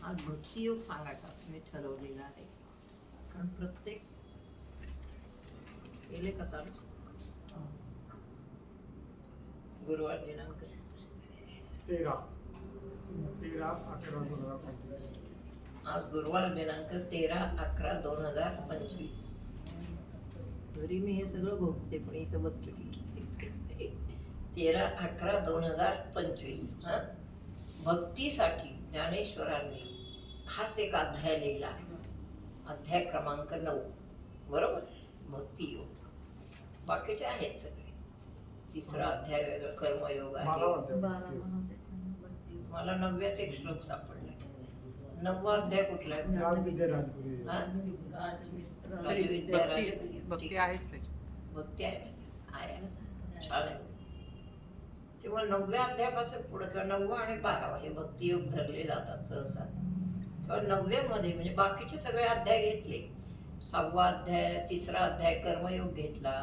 आज भक्तियोग सांगायचा असं मी ठरवलेलं आहे. कारण प्रत्येक केले का चालू गुरुवार दिनांक 13/11/2025. आज गुरुवार दिनांक 13/11/2025. घरी मी हे सगळं भोगते पण इथं बसले 13/11/2025. भक्तीसाठी ज्ञानेश्वरांनी खास एक अध्याय लिहिला आहे. अध्याय क्रमांक 9. बरोबर. भक्तियोग. बाकीचे आहेत सगळे. तिसरा अध्याय वेगळा कर्मयोग आहे. मला 9व्यात एक श्लोक सापडला. 9वा अध्याय कुठला आहे? भक्ती आहेच त्याची. भक्ती आहे. छान आहे. तेव्हा 9व्या अध्यायापासून पुढे किंवा 9वा आणि 12वा हे भक्तियोग धरले जातात सहसा. तेव्हा 9व्यामध्ये म्हणजे बाकीचे सगळे अध्याय घेतले. 6वा अध्याय, 3रा अध्याय कर्मयोग घेतला,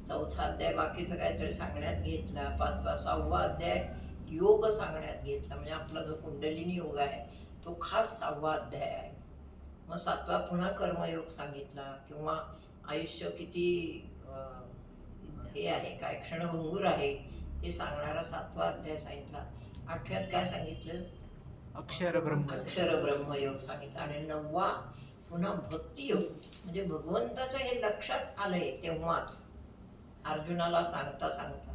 4था अध्याय बाकीचं काहीतरी सांगण्यात घेतला, 5वा 6वा अध्याय योग सांगण्यात घेतला. म्हणजे आपला जो कुंडलिनी योग आहे तो खास 6वा अध्याय आहे. मग 7वा पुन्हा कर्मयोग सांगितला किंवा आयुष्य किती हे आहे, काय क्षणभंगूर आहे हे सांगणारा 7वा अध्याय सांगितला. 8व्यात काय सांगितलं? अक्षर ब्रह्मयोग सांगितलं. आणि 9वा पुन्हा भक्तियोग म्हणजे भगवंताचं हे लक्षात आलंय तेव्हाच अर्जुनाला सांगता सांगता.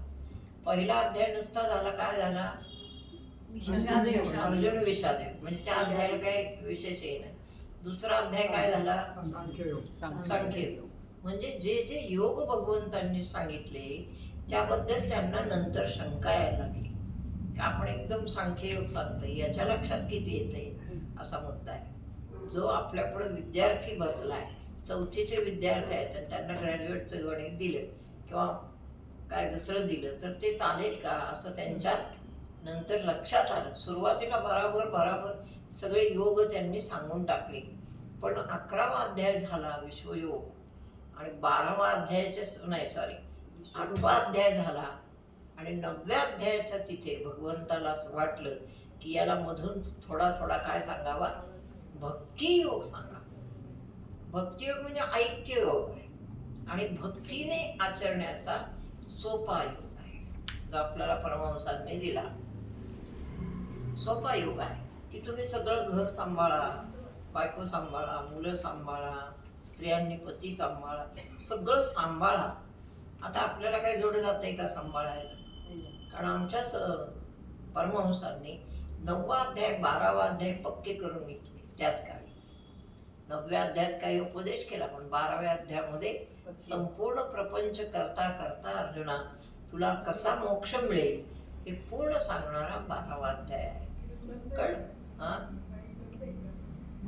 पहिला अध्याय नुसता झाला, काय झाला? अर्जुन विषादेव, म्हणजे त्या अध्यायाला काही विशेषही नाही. दुसरा अध्याय काय झाला? सांख्ययोग. म्हणजे जे जे योग भगवंतांनी सांगितले त्याबद्दल त्यांना नंतर शंका यायला लागली की आपण एकदम सांख्ययोग सांगतोय, याच्या लक्षात किती येते असा मुद्दा आहे. जो आपल्या पुढे विद्यार्थी बसलाय, 4थीचे विद्यार्थी आहेत आणि त्यांना ग्रॅज्युएटचं गणित दिलं किंवा काय दुसरं दिलं तर ते चालेल का असं त्यांच्या नंतर लक्षात आलं. सुरुवातीला बराबर सगळे योग त्यांनी सांगून टाकले. पण 11वा अध्याय झाला विश्वयोग आणि 12वा अध्यायाच्या 8वा अध्याय झाला आणि 9व्या अध्यायाच्या तिथे भगवंताला असं वाटलं की याला मधून थोडा थोडा काय सांगावा? भक्तियोग सांगा. भक्तियोग म्हणजे ऐक्य योग आहे आणि भक्तीने आचरण्याचा सोपा योग आहे जो आपल्याला परमहंसांनी दिला. सोपा योग आहे की तुम्ही सगळं घर सांभाळा, बायको सांभाळा, मुलं सांभाळा, स्त्रियांनी पती सांभाळा, सगळं सांभाळा. आता आपल्याला काही जोड जात आहे का सांभाळायला? कारण आमच्या परमहंसांनी 9वा अध्याय 12वा अध्याय पक्के करून घेतले. त्याच काळी 9व्या अध्यायात काही उपदेश केला पण 12व्या अध्यायामध्ये संपूर्ण प्रपंच करता करता अर्जुना तुला कसा मोक्ष मिळेल हे पूर्ण सांगणारा 12वा अध्याय आहे. कळ?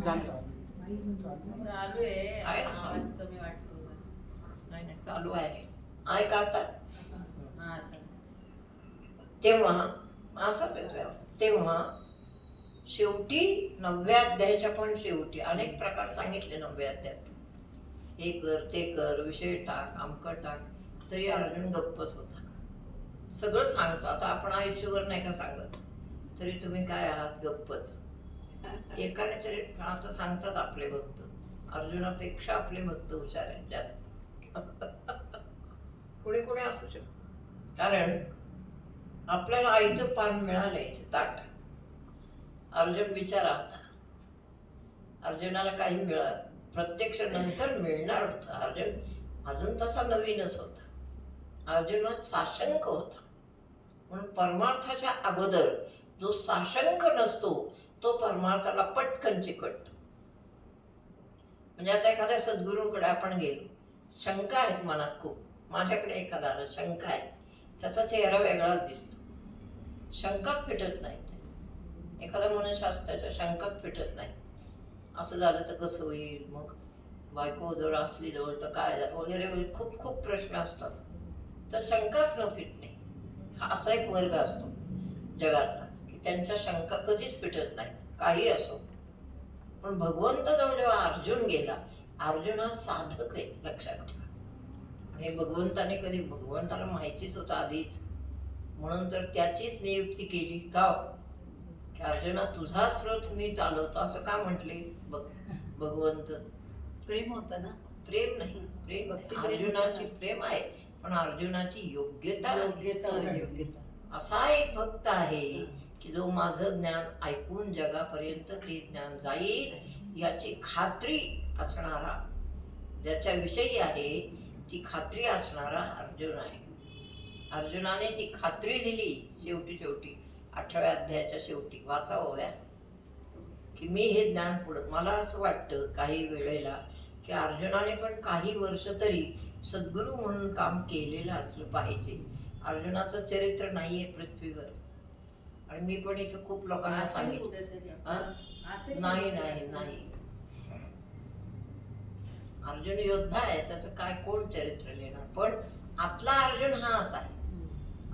चालू आहे. आहे ना? आवाज कमी वाटतो. नाही चालू आहे. ऐका आता. हा. तेव्हा असाच येतोय. तेव्हा शेवटी 9व्या अध्यायाच्या पण शेवटी अनेक प्रकार सांगितले 9व्या अध्यायात. हे कर, ते कर, विषय टाक, अमकं टाक, तरी अर्जुन गप्पच होता. सगळं सांगतो. आता आपण आयुष्यभर नाही का सांगत, तरी तुम्ही काय आहात? गप्पच. एकाने तरी असं सांगतात आपले भक्त. अर्जुनापेक्षा आपले भक्त हुशार आहेत जास्त. कुणी कुणी असू शकतं. कारण आपल्याला आईचं पान मिळालंय ताट. अर्जुन बिचारा होता. अर्जुनाला काही प्रत्यक्ष नंतर मिळणार होतं. अर्जुन अजून तसा नवीनच होता. अर्जुन साशंक होता. म्हणून परमार्थाच्या अगोदर जो साशंक नसतो तो परमार्थाला पटकन चिकटतो. म्हणजे आता एखाद्या सद्गुरूंकडे आपण गेलो, शंका आहेत मनात खूप. माझ्याकडे एखादा आला, शंका आहे, त्याचा चेहरा वेगळाच दिसतो, शंकाच फिटत नाही. एखादा मनशास्त्राच्या शंकाच फिटत नाही. असं झालं तर कसं होईल, मग बायको जर असली जवळ तर काय झालं वगैरे वगैरे खूप खूप प्रश्न असतात. तर शंकाच न फिटणे हा असा एक वर्ग असतो जगातला की त्यांच्या शंका कधीच फिटत नाही, काही असो. पण भगवंताजवळ जेव्हा अर्जुन गेला, अर्जुन हा साधक आहे, लक्षात ठेवा. हे भगवंताने कधी, भगवंताला माहितीच होतं आधीच, म्हणून तर त्याचीच नियुक्ती केली. का? की अर्जुना तुझाच रथ मी चालवतो असं का म्हटले भगवंत? प्रेम होतं ना. प्रेम नाही, प्रेम भक्ती नाही. प्रेम अर्जुनाची होतं ना. प्रेम आहे, पण अर्जुनाची योग्यता नाही. योग्यता नाही. योग्यता. असा एक भक्त आहे की जो माझं ज्ञान ऐकून जगापर्यंत ते ज्ञान जाईल याची खात्री असणारा, ज्याच्याविषयी आहे ती खात्री असणारा अर्जुन आहे. अर्जुनाने ती खात्री दिली शेवटी 8व्या अध्यायाच्या शेवटी. वाचा ओव्या की मी हे ज्ञान पुढं. मला असं वाटतं काही वेळेला की अर्जुनाने पण काही वर्ष तरी सद्गुरू म्हणून काम केलेलं असलं पाहिजे. अर्जुनाचं चरित्र नाहीये पृथ्वीवर. आणि मी पण इथं खूप लोकांना असेल सांगितलं कुठेतरी हा? असेल नाही कुठेतरी नाही असेल. नाही. अर्जुन योद्धा आहे, त्याचं काय कोण चरित्र लिहिणार? पण आतला अर्जुन हा असा आहे.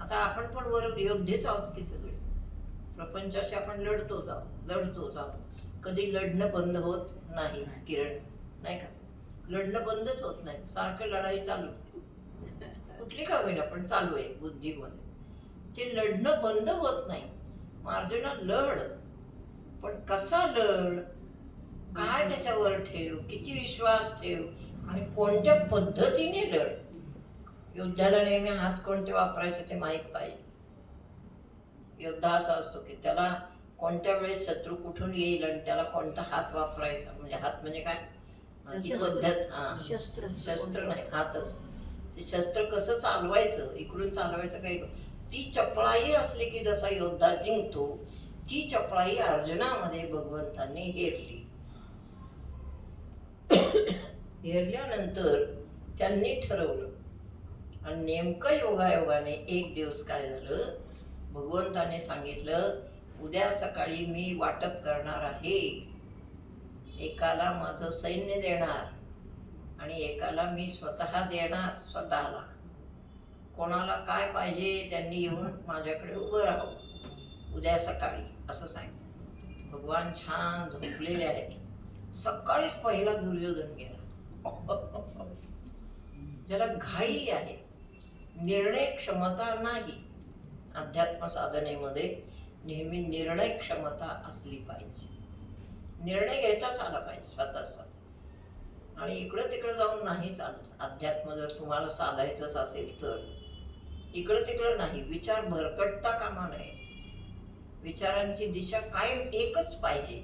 आता आपण पण वर योद्धेच आहोत की सगळे. प्रपंचाशी आपण लढतोच आहोत. कधी लढणं बंद होत नाही किरण, नाही का? लढणं बंदच होत नाही, सारखं लढाई चालूच आहे. कुठली का होईना पण चालू आहे बुद्धीमध्ये. ते लढणं बंद होत नाही. मग अर्जुना लढ, पण कसा लढ, काय त्याच्यावर ठेव, किती विश्वास ठेव आणि कोणत्या पद्धतीने लढ. योद्ध्याला नेहमी हात कोणते वापरायचे ते माहीत पाहिजे. योद्धा असा असतो की त्याला कोणत्या वेळेस शत्रू कुठून येईल आणि त्याला कोणता हात वापरायचा. म्हणजे हात म्हणजे काय, ती पद्धत. हा, शस्त्र नाही, हातच. ते शस्त्र कसं चालवायचं, इकडून चालवायचं काही. ती चपळाई असली की जसा योद्धा जिंकतो, ती चपळाई अर्जुनामध्ये भगवंतांनी हेरली. हेरल्यानंतर त्यांनी ठरवलं आणि नेमकं योगायोगाने एक दिवस काय झालं, भगवंताने सांगितलं उद्या सकाळी मी वाटप करणार आहे. एकाला माझं सैन्य देणार आणि एकाला मी स्वतः देणार स्वतःला. कोणाला काय पाहिजे त्यांनी येऊन माझ्याकडे उभं राहावं उद्या सकाळी असं सांगितलं. भगवान छान झोपलेले आहेत. सकाळीच पहिला दुर्योधन गेला. ज्याला घाई आहे, निर्णय क्षमता नाही. अध्यात्म साधनेमध्ये नेहमी निर्णय क्षमता असली पाहिजे. निर्णय घ्यायचाच आला पाहिजे स्वतःचा. आणि इकडं तिकडं जाऊन नाही चालत. अध्यात्म जर तुम्हाला साधायचंच असेल तर इकडं तिकडं नाही. विचार भरकटता कामा नये. विचारांची दिशा कायम एकच पाहिजे.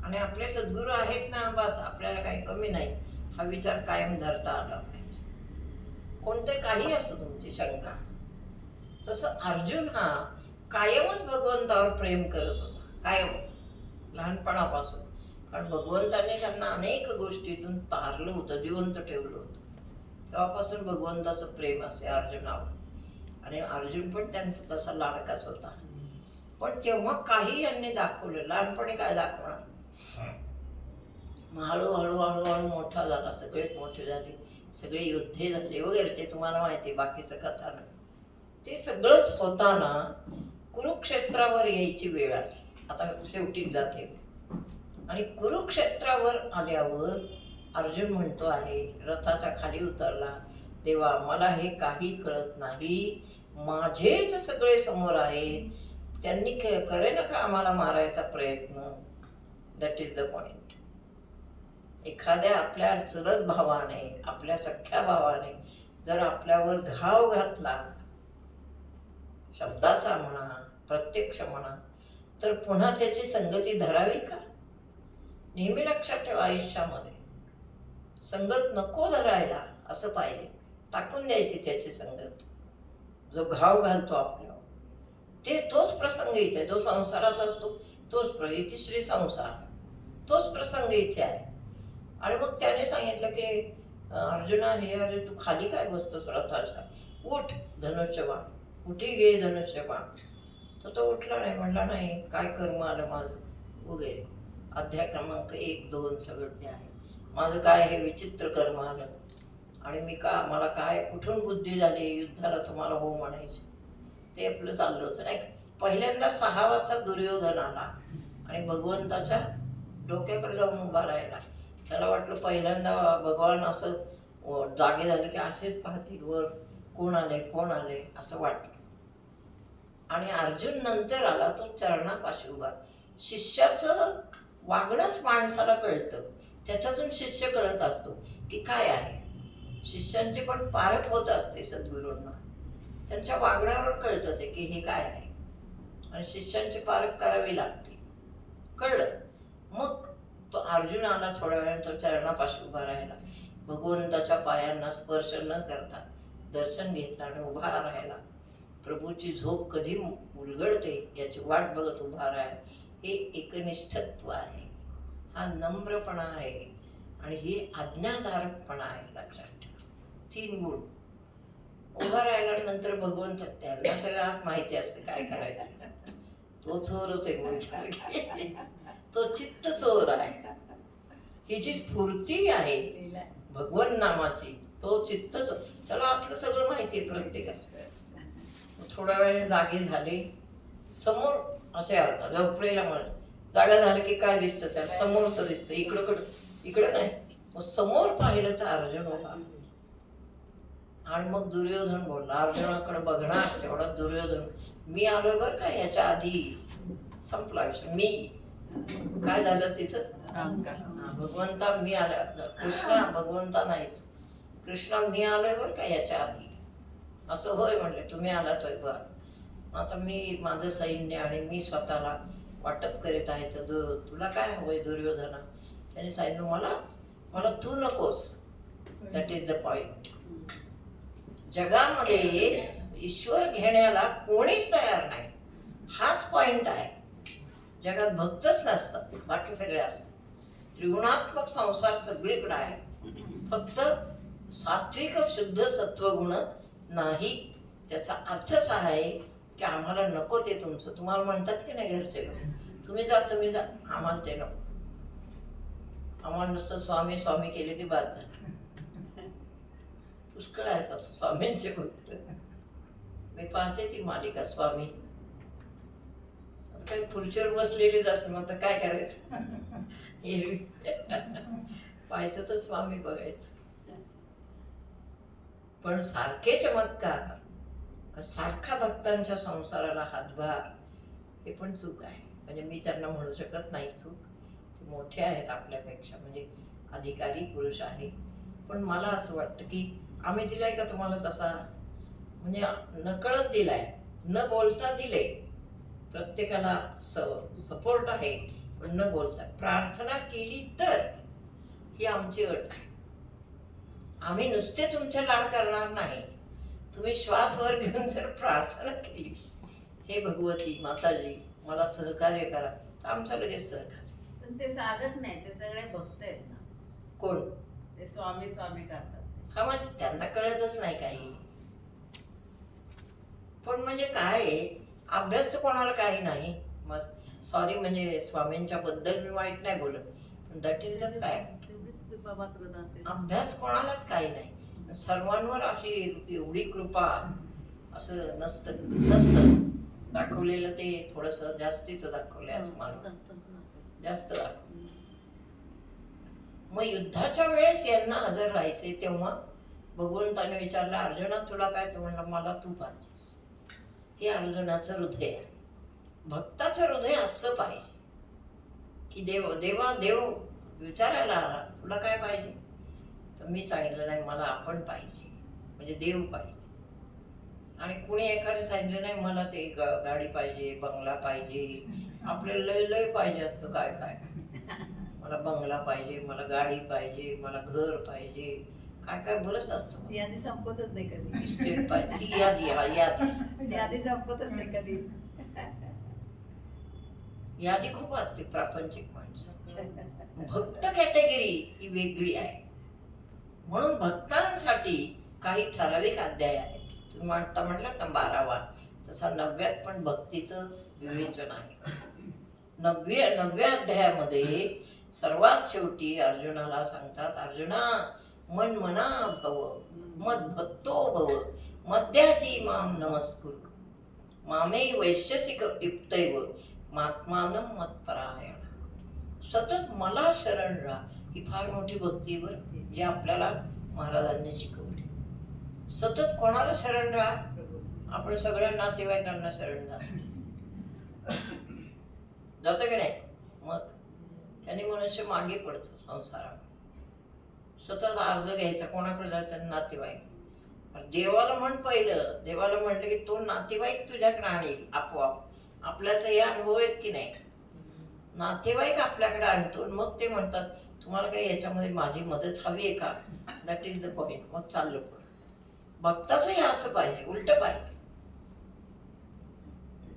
आणि आपले सद्गुरू आहेत ना, बस आपल्याला काही कमी नाही, हा विचार कायम धरता आला पाहिजे. कोणते काही असो तुमची शंका. तसं अर्जुन हा कायमच भगवंतावर प्रेम करत होता, कायम, लहानपणापासून. कारण भगवंताने त्यांना अनेक गोष्टीतून तारलं होतं, जिवंत ठेवलं होतं. तेव्हापासून भगवंताचं प्रेम असे अर्जुनावर. आणि अर्जुन पण त्यांचा तसा लाडकाच होता. पण तेव्हा काही यांनी दाखवलं. लहानपणी काय दाखवणार. मग हळूहळू मोठा झाला. सगळेच मोठे झाले, सगळे योद्धे झाले वगैरे. ते तुम्हाला माहिती आहे, बाकीचं कथा नाही. ते सगळंच होताना कुरुक्षेत्रावर यायची वेळ आली. आता शेवटीच जाते. आणि कुरुक्षेत्रावर आल्यावर अर्जुन म्हणतो आहे, रथाच्या खाली उतरला, देवा मला हे काही कळत नाही, माझेच सगळे समोर आहेत, त्यांनी करेन का आम्हाला मारायचा प्रयत्न. That is the point. एखाद्या आपल्या चुलत भावाने, आपल्या सख्या भावाने जर आपल्यावर घाव घातला, शब्दाचा म्हणा, प्रत्यक्ष म्हणा, तर पुन्हा त्याची संगती धरावी का. नेहमी लक्षात ठेवा, आयुष्यामध्ये संगत नको धरायला असं पाहिजे. टाकून द्यायची त्याची संगत. जो घाव घालतो आपल्यावर, तोच प्रसंग इथे, जो संसारात असतो तोच इतिश्री संसार, तोच प्रसंग इथे आहे. आणि मग त्याने सांगितलं की अर्जुना, हे अरे तू खाली काय बसतोस रथाच्या, उठ धनुष्यबाण, कुठे घे धनुष्यबाण. तर तो उठला नाही, म्हणला नाही काय कर्म आलं माझं वगैरे. अध्याय क्रमांक 1, 2 सगळं ते आहे. माझं काय हे विचित्र कर्म आलं आणि मी मला काय कुठून बुद्धी झाली युद्धाला तुम्हाला हो म्हणायचे. ते आपलं चाललं होतं नाही का. पहिल्यांदा 6 वाजता दुर्योधन आला आणि भगवंताच्या डोक्याकडे जाऊन उभा राहिला. त्याला वाटलं पहिल्यांदा भगवान असं जागे झालं की असेच पाहतील वर, कोण आले असं वाटलं. आणि अर्जुन नंतर आला, तो चरणापाशी उभा. शिष्याचं वागणंच माणसाला कळतं, त्याच्यातून शिष्य कळत असतो की काय आहे. शिष्यांची पण पारख होत असते सद्गुरूंना, त्यांच्या वागण्यावरून कळतं ते की हे काय आहे, आणि शिष्यांची पारख करावी लागते. कळलं. मग तो अर्जुन आला, थोड्या वेळाने तो चरणापाशी उभा राहिला. भगवंताच्या पायांना स्पर्श न करता दर्शन घेतलं आणि उभा राहिला. प्रभूची झोप कधी उलगडते याची वाट बघत उभा राहिला. हे एकनिष्ठत्व आहे, हा नम्रपणा आहे, आणि ही आज्ञाधारकपणा आहे. लक्षात ठेवा, 3 गुण. उभा राहिल्यानंतर भगवंत, त्यांना सगळं आत माहिती असते काय करायचं. तो चोरच आहे म्हणून, तो चित्त चोर आहे. ही जी स्फूर्ती आहे लीला. भगवन नामाची, तो चित्त चोर, त्याला आपलं सगळं माहिती आहे प्रत्येकाचं. थोड्या वेळ जागे झाले, समोर असे झोपलेला म्हणत जागा झालं की काय दिसतं त्याला, समोरचं दिसतं. इकडं नाही. मग समोर पाहिलं तर अर्जुन उभा. आणि मग दुर्योधन बोलला, अर्जुनाकडे बघणार तेवढा दुर्योधन, मी आलोय बरं का याच्या आधी. संपला विषय. मी काय झालं तिथं, भगवंता मी आला, कृष्णा भगवंता नाहीच, कृष्णा मी आलोय बरं का याच्या आधी. असं होय म्हणले, तुम्ही आलात होय बरं. आता मी माझं सैन्य आणि मी स्वतःला वाटप करीत आहे, तर तुला काय हवंय दुर्योधना. त्याने सांगितलं, मला तू नकोस. That is the point. जगामध्ये ईश्वर घेण्याला कोणीच तयार नाही, हाच पॉइंट आहे. जगात भक्तच नसतात, बाकी सगळे असतात. त्रिगुणात्मक संसार सगळीकडे आहे, फक्त सात्विक शुद्ध सत्वगुण नाही. त्याचा अर्थच आहे की आम्हाला नको ते तुमचं. तुम्हाला म्हणतात की नाही घरचे लोक, तुम्ही जा, आम्हाला ते नको. आम्हाला नुसतं स्वामी स्वामी केले की बाद झालं. पुष्कळ आहेत असं स्वामींचे भक्त. मी पाहते ती मालिका स्वामी. काही खुर्चीवर बसलेलीच असते, मग तर काय करायचं. एरवी पाहायचं तर स्वामी बघायचं. पण सारखे चमत्कार, सारखा भक्तांच्या संसाराला हातभार, हे पण चूक आहे. म्हणजे मी त्यांना म्हणू शकत नाही चूक, ते मोठे आहेत आपल्यापेक्षा, म्हणजे अधिकारी पुरुष आहे. पण मला असं वाटतं की आम्ही दिलाय का तुम्हाला तसा, म्हणजे नकळत दिलाय, न बोलता दिले. प्रत्येकाला सपोर्ट आहे, पण न बोलता. प्रार्थना केली तर ही आमची अट आहे. आम्ही नुसते तुमचे लाड करणार नाही. तुम्ही श्वास वर घेऊन जर प्रार्थना केली, हे भगवती माताजी मला सहकार्य करा, तर आमचं लगेच सहकार्य. पण ते साधक नाही, ते सगळे भक्त आहेत ना. कोण? ते स्वामी स्वामी करतात. हा, मग त्यांना कळतच नाही काही. पण म्हणजे काय आहे, अभ्यास तर कोणाला काही नाही. मग सॉरी, म्हणजे स्वामींच्या बद्दल मी वाईट नाही बोलत, पण दॅट इज द फॅक्ट. तेवढीच कृपा पात्रता असेल. अभ्यास कोणालाच काही नाही. सर्वांवर अशी एवढी कृपा असं नसतं दाखवलेलं. ते थोडंसं जास्तीच दाखवलंय असं मला, जास्त दाखवलं. मग युद्धाच्या वेळेस यांना हजर राहायचे, तेव्हा भगवंताने विचारलं, अर्जुना तुला काय? तो म्हणला, मला तू पाहिजेस. हे अर्जुनाचं हृदय आहे. भक्ताचं हृदय असं पाहिजे की देव विचारायला आला, तुला काय पाहिजे? तर मी सांगितलं नाही, मला आपण पाहिजे, म्हणजे देव पाहिजे. आणि कुणी एखादं सांगितलं नाही, मला ते गाडी पाहिजे, बंगला पाहिजे. आपल्याला लय पाहिजे असतं, काय काय. मला बंगला पाहिजे, मला गाडी पाहिजे, मला घर पाहिजे, काय काय बरंच असतं. यादी संपतच नाही कधी. इस्टेट पाहिजे, ती यादी संपतच नाही कधी. यादी खूप असते प्रापंचिक माणसं. भक्त कॅटेगरी ही वेगळी आहे. म्हणून भक्तांसाठी काही ठराविक अध्याय आहेत. तुम्ही आता म्हटलात ना 12वा, तसा 9व्यात पण भक्तीचं विवेचन आहे. 9व्या अध्यायामध्ये सर्वात शेवटी अर्जुनाला सांगतात, अर्जुना मन मना भव मद भक्तो भव मध्याची माम नमस्कुर मामे वैश्यसिक युक्तैव मात्मानं मत्परायण. सतत मला शरण राहा. ही फार मोठी भक्तीवर जी आपल्याला महाराजांनी शिकवली. सतत कोणाला शरण राहा? आपण सगळ्या नातेवाईकांना शरण जातं की नाही. मग त्यांनी मनुष्य मागे पडतो संसारात. सतत अर्ज घ्यायचा, कोणाकडे जायचं? नातेवाईक. देवाला म्हण पहिलं, देवाला म्हटलं की तो नातेवाईक तुझ्याकडे आणील आपोआप. आपल्याला हे अनुभव आहेत की नाही. नातेवाईक आपल्याकडे आणतो, मग ते म्हणतात तुम्हाला काही याच्यामध्ये माझी मदत हवी आहे का? That is the point. मग चाललं पुढे. भक्ताचंही असं पाहिजे, उलट पाहिजे.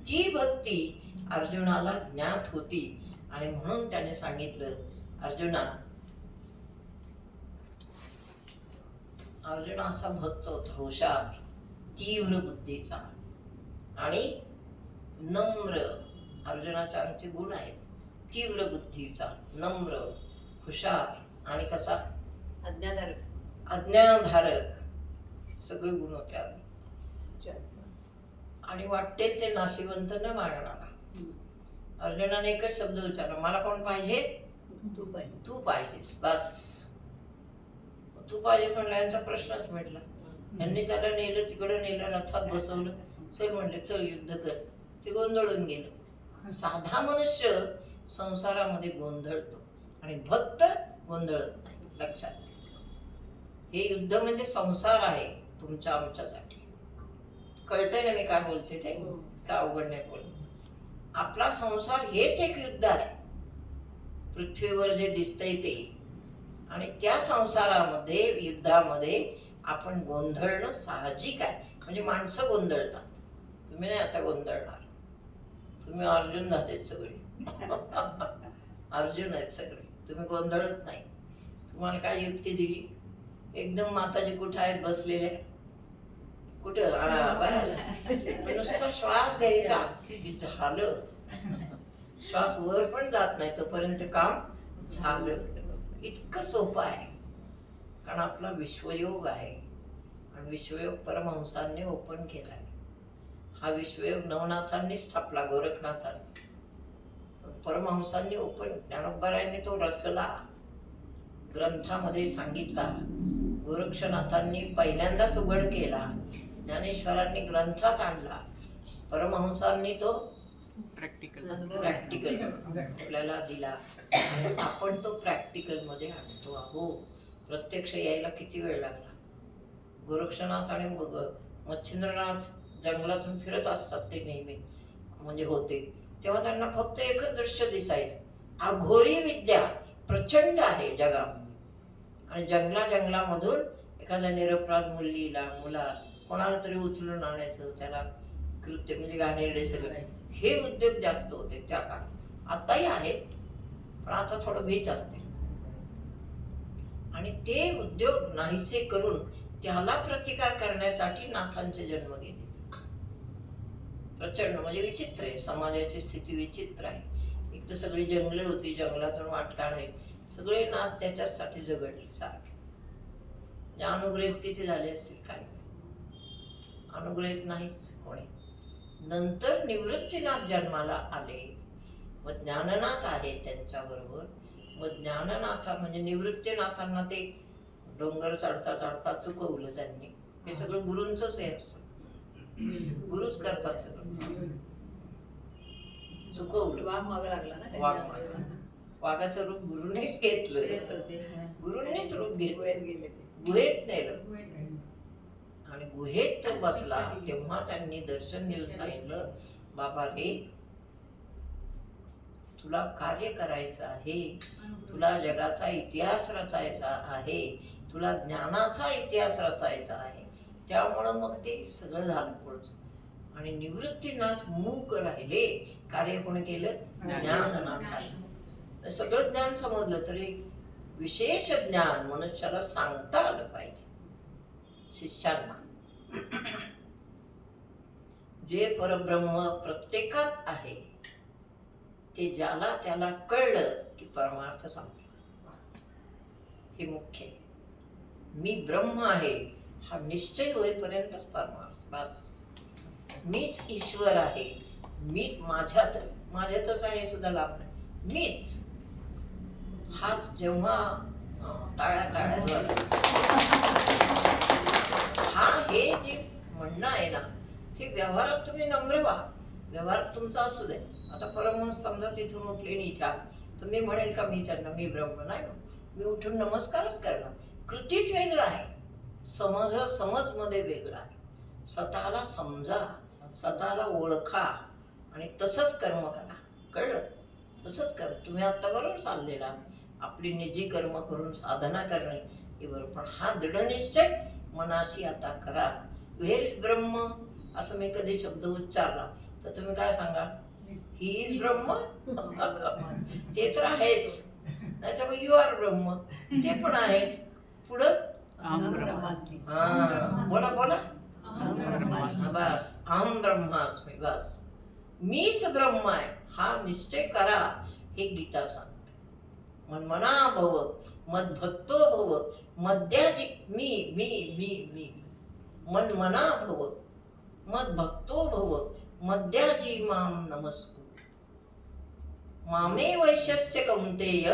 ती भक्ती अर्जुनाला ज्ञात होती आणि म्हणून त्याने सांगितलं, अर्जुन असा भक्त होता, हुशार, तीव्र बुद्धीचा आणि नम्र. अर्जुनाच्या आमचे गुण आहेत. तीव्र बुद्धीचा, नम्र, हुशार आणि कसा? आज्ञाधारक. सगळे गुण होते. आणि वाटते ते नाशिवंत न मागणारा. अर्जुनाने एकच शब्द विचारला, मला कोण पाहिजे? तू पाहिजेस. बस. तू पाहिजे म्हणला, यांचा प्रश्नच मिटला. यांनी त्याला नेलं, तिकडं नेलं, रथात बसवलं. चल म्हणले, चल युद्ध कर. ते गोंधळून गेलं. साधा मनुष्य संसारामध्ये गोंधळतो आणि भक्त गोंधळत नाही. लक्षात घ्या. हे युद्ध म्हणजे संसार आहे तुमच्या आमच्यासाठी. कळतंय ना मी काय बोलते ते? का अवघड नाही बोल. आपला संसार हेच एक युद्ध आहे. पृथ्वीवर जे दिसतंय ते. आणि त्या संसारामध्ये, युद्धामध्ये आपण गोंधळणं साहजिक आहे. म्हणजे माणसं गोंधळतात. तुम्ही नाही आता गोंधळणार. तुम्ही अर्जुन झालेत सगळे. अर्जुन आहेत सगळे. तुम्ही गोंधळत नाही. तुम्हाला काय युक्ती दिली? एकदम माताजी कुठे आहेत बसलेल्या? कुठं? नुसता श्वास घ्यायचा की झालं. श्वास वर पण जात नाही तोपर्यंत काम झालं. इतकं सोपं आहे. कारण आपला विश्वयोग आहे आणि विश्वयोग परमहंसांनी ओपन केला आहे. हा विश्वयोग नवनाथांनी स्थापला, गोरखनाथांनी. परमहंसांनी ओपन, ज्ञानोबरायांनी तो रचला, ग्रंथामध्ये सांगितला. गोरक्षनाथांनी पहिल्यांदाच उघड केला, ज्ञानेश्वरांनी ग्रंथात आणला, परमहंसांनी तो प्रॅक्टिकल आपल्याला दिला. आपण तो प्रॅक्टिकल मध्ये आणतो आहो. प्रत्यक्ष यायला किती वेळ लागला? गोरक्षनाथ आणि मच्छिंद्रनाथ जंगलातून फिरत असतात ते नेहमी, म्हणजे होते तेव्हा त्यांना फक्त एकच दृश्य दिसायचं. अघोरी विद्या प्रचंड आहे जगामध्ये. आणि जंगलामधून एखाद्या निरपराध मुला कोणाला तरी उचलून आणायचं, त्याला कृत्य म्हणजे घाणेरडे सगळे हे उद्योग जास्त होते त्या काळात. आताही आहेत पण आता थोडं भीत असते. आणि ते उद्योग नाहीसे करून त्याला प्रतिकार करण्यासाठी नाथांचे जन्म घेतले. प्रचंड म्हणजे विचित्र आहे. समाजाची स्थिती विचित्र आहे. एक तर सगळी जंगले होती, जंगलातून वाट काढणे, सगळे नाथ त्याच्यासाठी झगडले सारखे. अनुग्रहित किती झाले असतील काय? अनुग्रहित नाहीच कोणी. नंतर निवृत्तीनाथ जन्माला आले, मग ज्ञाननाथ आहे त्यांच्याबरोबर. मग ज्ञाननाथा म्हणजे निवृत्तीनाथांना ते डोंगर चढता चढता चुकवलं त्यांनी. हे सगळं गुरूंचंच आहे. गुरुच करतात सगळं. चुकवलं. वाघाचं रूप गुरुनेच घेतलं. गुरुनेच रूप घेतलं. गुहेत नेलं आणि गुहेत तो बसला. तेव्हा त्यांनी दर्शन दिलं, सांगितलं बाबा रे तुला कार्य करायचं आहे, तुला जगाचा इतिहास रचायचा आहे, तुला ज्ञानाचा इतिहास रचायचा आहे. त्यामुळं मग ते सगळं झालं पुढचं. आणि निवृत्तीनाथ मूक राहिले. कार्य कोणी केलं? ज्ञाननाथ. सगळं ज्ञान समजलं तरी विशेष ज्ञान मनुष्याला सांगता आलं पाहिजे शिष्यांना. जे परब्रह्म प्रत्येकात आहे ते ज्याला त्याला कळलं की परमार्थ संपला. हे मुख्य आहे. मी ब्रह्म आहे हा निश्चय होईपर्यंतच परमार्थ. बस मीच ईश्वर आहे, मीच माझ्यातच आहे सुद्धा लाभ नाही. मीच हाच जेव्हा टाळ्या हा हे जे म्हणणं आहे ना, की व्यवहारात तुम्ही नम्र व्हा. व्यवहारात तुमचा असू दे. आता परमहंस समजा तिथून उठले इच्छा, तर मी म्हणेल का मी त्यांना मी ब्रह्म नाही, मी उठून नमस्कारच करणार. कृतीत वेगळं आहे, समजमध्ये वेगळं आहे. स्वतःला समजा, स्वतःला ओळखा आणि तसंच कर्म करा. कळलं? तसंच कर. तुम्ही आत्ता बरोबर चाललेला, आपली निजी कर्म करून साधना करणे हे बरोबर. पण हा दृढनिश्चय मनाशी आता करा. व्हेर इज ब्रह्म असं मी कधी शब्द उच्चारला तर तुम्ही काय सांगा? ही इज ब्रह्म. ते तर आहेच, नाही तर यू आर ब्रह्म, ते पण आहेच. पुढं अहम ब्रह्मास्मी. हा बोला बोला. अहम ब्रह्मास्मी. बस अहम ब्रह्मास्मी. बस मीच ब्रह्म आहे हा निश्चय करा. हे गीता सांगते. मन्मना भव मद्भक्तो भव मद्याजी मी मी मी मी. मन्मना भव मद्भक्तो भव मद्याजी माम नमस्कुरु. मामे वैश्यस्य कौन्तेय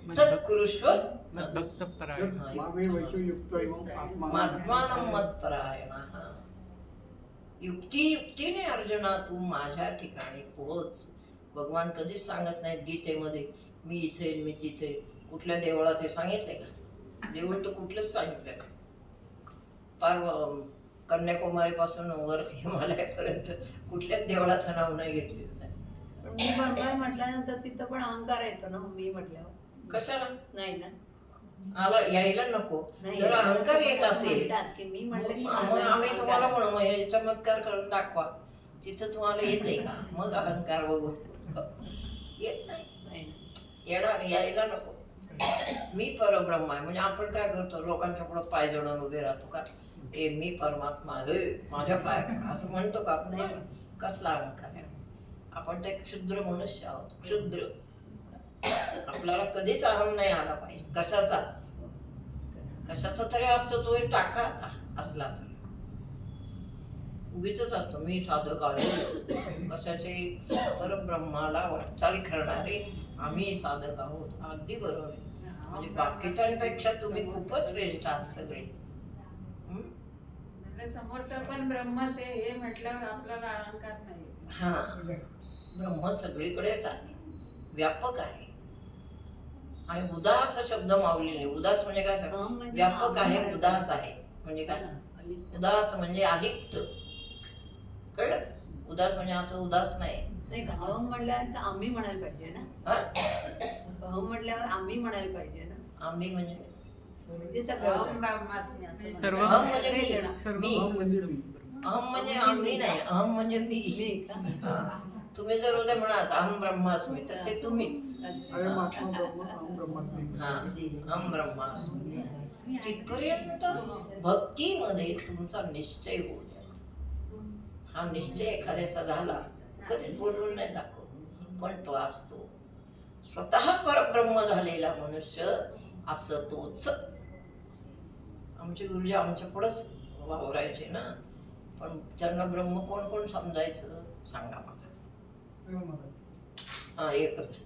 तत्कुरुष्व मद्भक्तपरायण. मामे वैश्ययुक्तो एवं आत्मानं मत्परायणः. युक्तीने अर्जुना तू माझ्या ठिकाणी पोहोच. भगवान कधीच सांगत नाहीत गीतेमध्ये मी इथे मी तिथे. कुठल्या देवळात हे सांगितलंय का? देऊळ तर कुठलंच सांगितलंय का? पार कन्याकुमारी पासून वर हिमालयापर्यंत कुठल्याच देवळाचं नाव नाही घेतलेलं. पण मी ब्रह्म म्हटल्यानंतर तिथं पण अहंकार येतो ना मी म्हटल्यावर. कशाला नाही ना. आला यायला नको. नाही, जर अहंकार येत असं असेल म्हणतात की मी म्हणलं की मग माझा आम्ही अहंकार तुम्हाला आहे. म्हणू मग हे चमत्कार करून दाखवा. तिथं तुम्हाला येतंय का? मग अहंकार बघू. येत नाही. नाही ना. येणार यायला नको. मी परब्रह्म आहे म्हणजे आपण काय करतो? लोकांच्या पुढे पाय जोडून उभे राहतो का? ए मी परमात्मा आहे माझ्या पाय असं म्हणतो का आपण? नाही. कसला अहंकार आहे? आपण ते क्षुद्र मनुष्य आहोत. क्षुद्र. आपल्याला कधीच अहम नाही आला पाहिजे कशाचाच. कशाचा तरी असतो तो टाका असला तर उगीच असतो. मी साधक आहे कशाचे? परब्रह्माला वाटचाल करणारे आम्ही साधक आहोत. अगदी बरोबर आहे. म्हणजे बाकीच्यांपेक्षा तुम्ही खूपच श्रेष्ठ आहात सगळे. म्हणजे समोरचा पण ब्रह्मच आहे हे म्हटल्यावर आपल्याला अहंकार नाही. हा ब्रह्म सगळीकडेच आहे, व्यापक आहे. आणि उदास शब्द माऊलीने. उदास म्हणजे काय? अहम म्हणजे व्यापक आहे, अहंकार. उदास आहे म्हणजे काय? अलिप्त. उदास म्हणजे अलिप्त. कळलं? उदास म्हणजे असं उदास नाही. नाही का? अहम म्हटल्यानंतर आम्ही म्हणायला पाहिजे ना. हा? अहम म्हटल्यावर आम्ही म्हणायला पाहिजे ना. आम्ही म्हणजे म्हणजे अहम सगळं ब्रह्मास्मी असं सर्व म्हणतात. अहम म्हणजे मी. सगळेजण. सर्व मी. अहम म्हणजे मी. अहम म्हणजे आम्ही नाही. अहम म्हणजे मी. मी का? हा. तुम्ही जर उद्या म्हणाल अहम ब्रह्मास्मी तर ते तुम्हीच. अच्छा. अयम आत्मा ब्रह्म अहम ब्रह्मास्मी. हा अहम ब्रह्मास्मी. तिथपर्यंत भक्तीमध्ये तुमचा निश्चय होऊ द्या. हा निश्चय एखाद्याचा झाला कधीच बोलून नाही दाखव पण तो असतो. स्वतः परब्रह्म झालेला मनुष्य असं तोच. आमचे गुरुजी आमच्या पुढंच वावरायचे ना. पण त्यांना ब्रह्म कोण कोण समजायचं सांगा मला. हा एकच.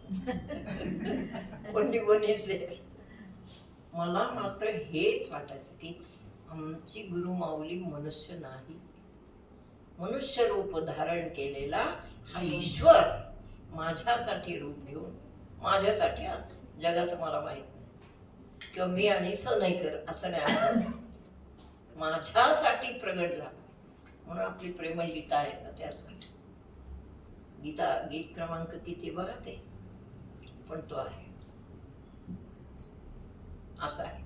कोणी कोणीच आहे. मला मात्र हेच वाटायचं की आमची गुरु माऊली मनुष्य नाही. मनुष्य रूप धारण केलेला हा ईश्वर माझ्यासाठी रूप घेऊन माझ्यासाठी. जगाचं मला माहित नाही किंवा मी आणि स नाही कर असं नाही. माझ्यासाठी प्रगटला म्हणून आपली प्रेम गीता आहे ना त्यासाठी. गीता गीत क्रमांक किती बघा ते पण तो आहे असं आहे.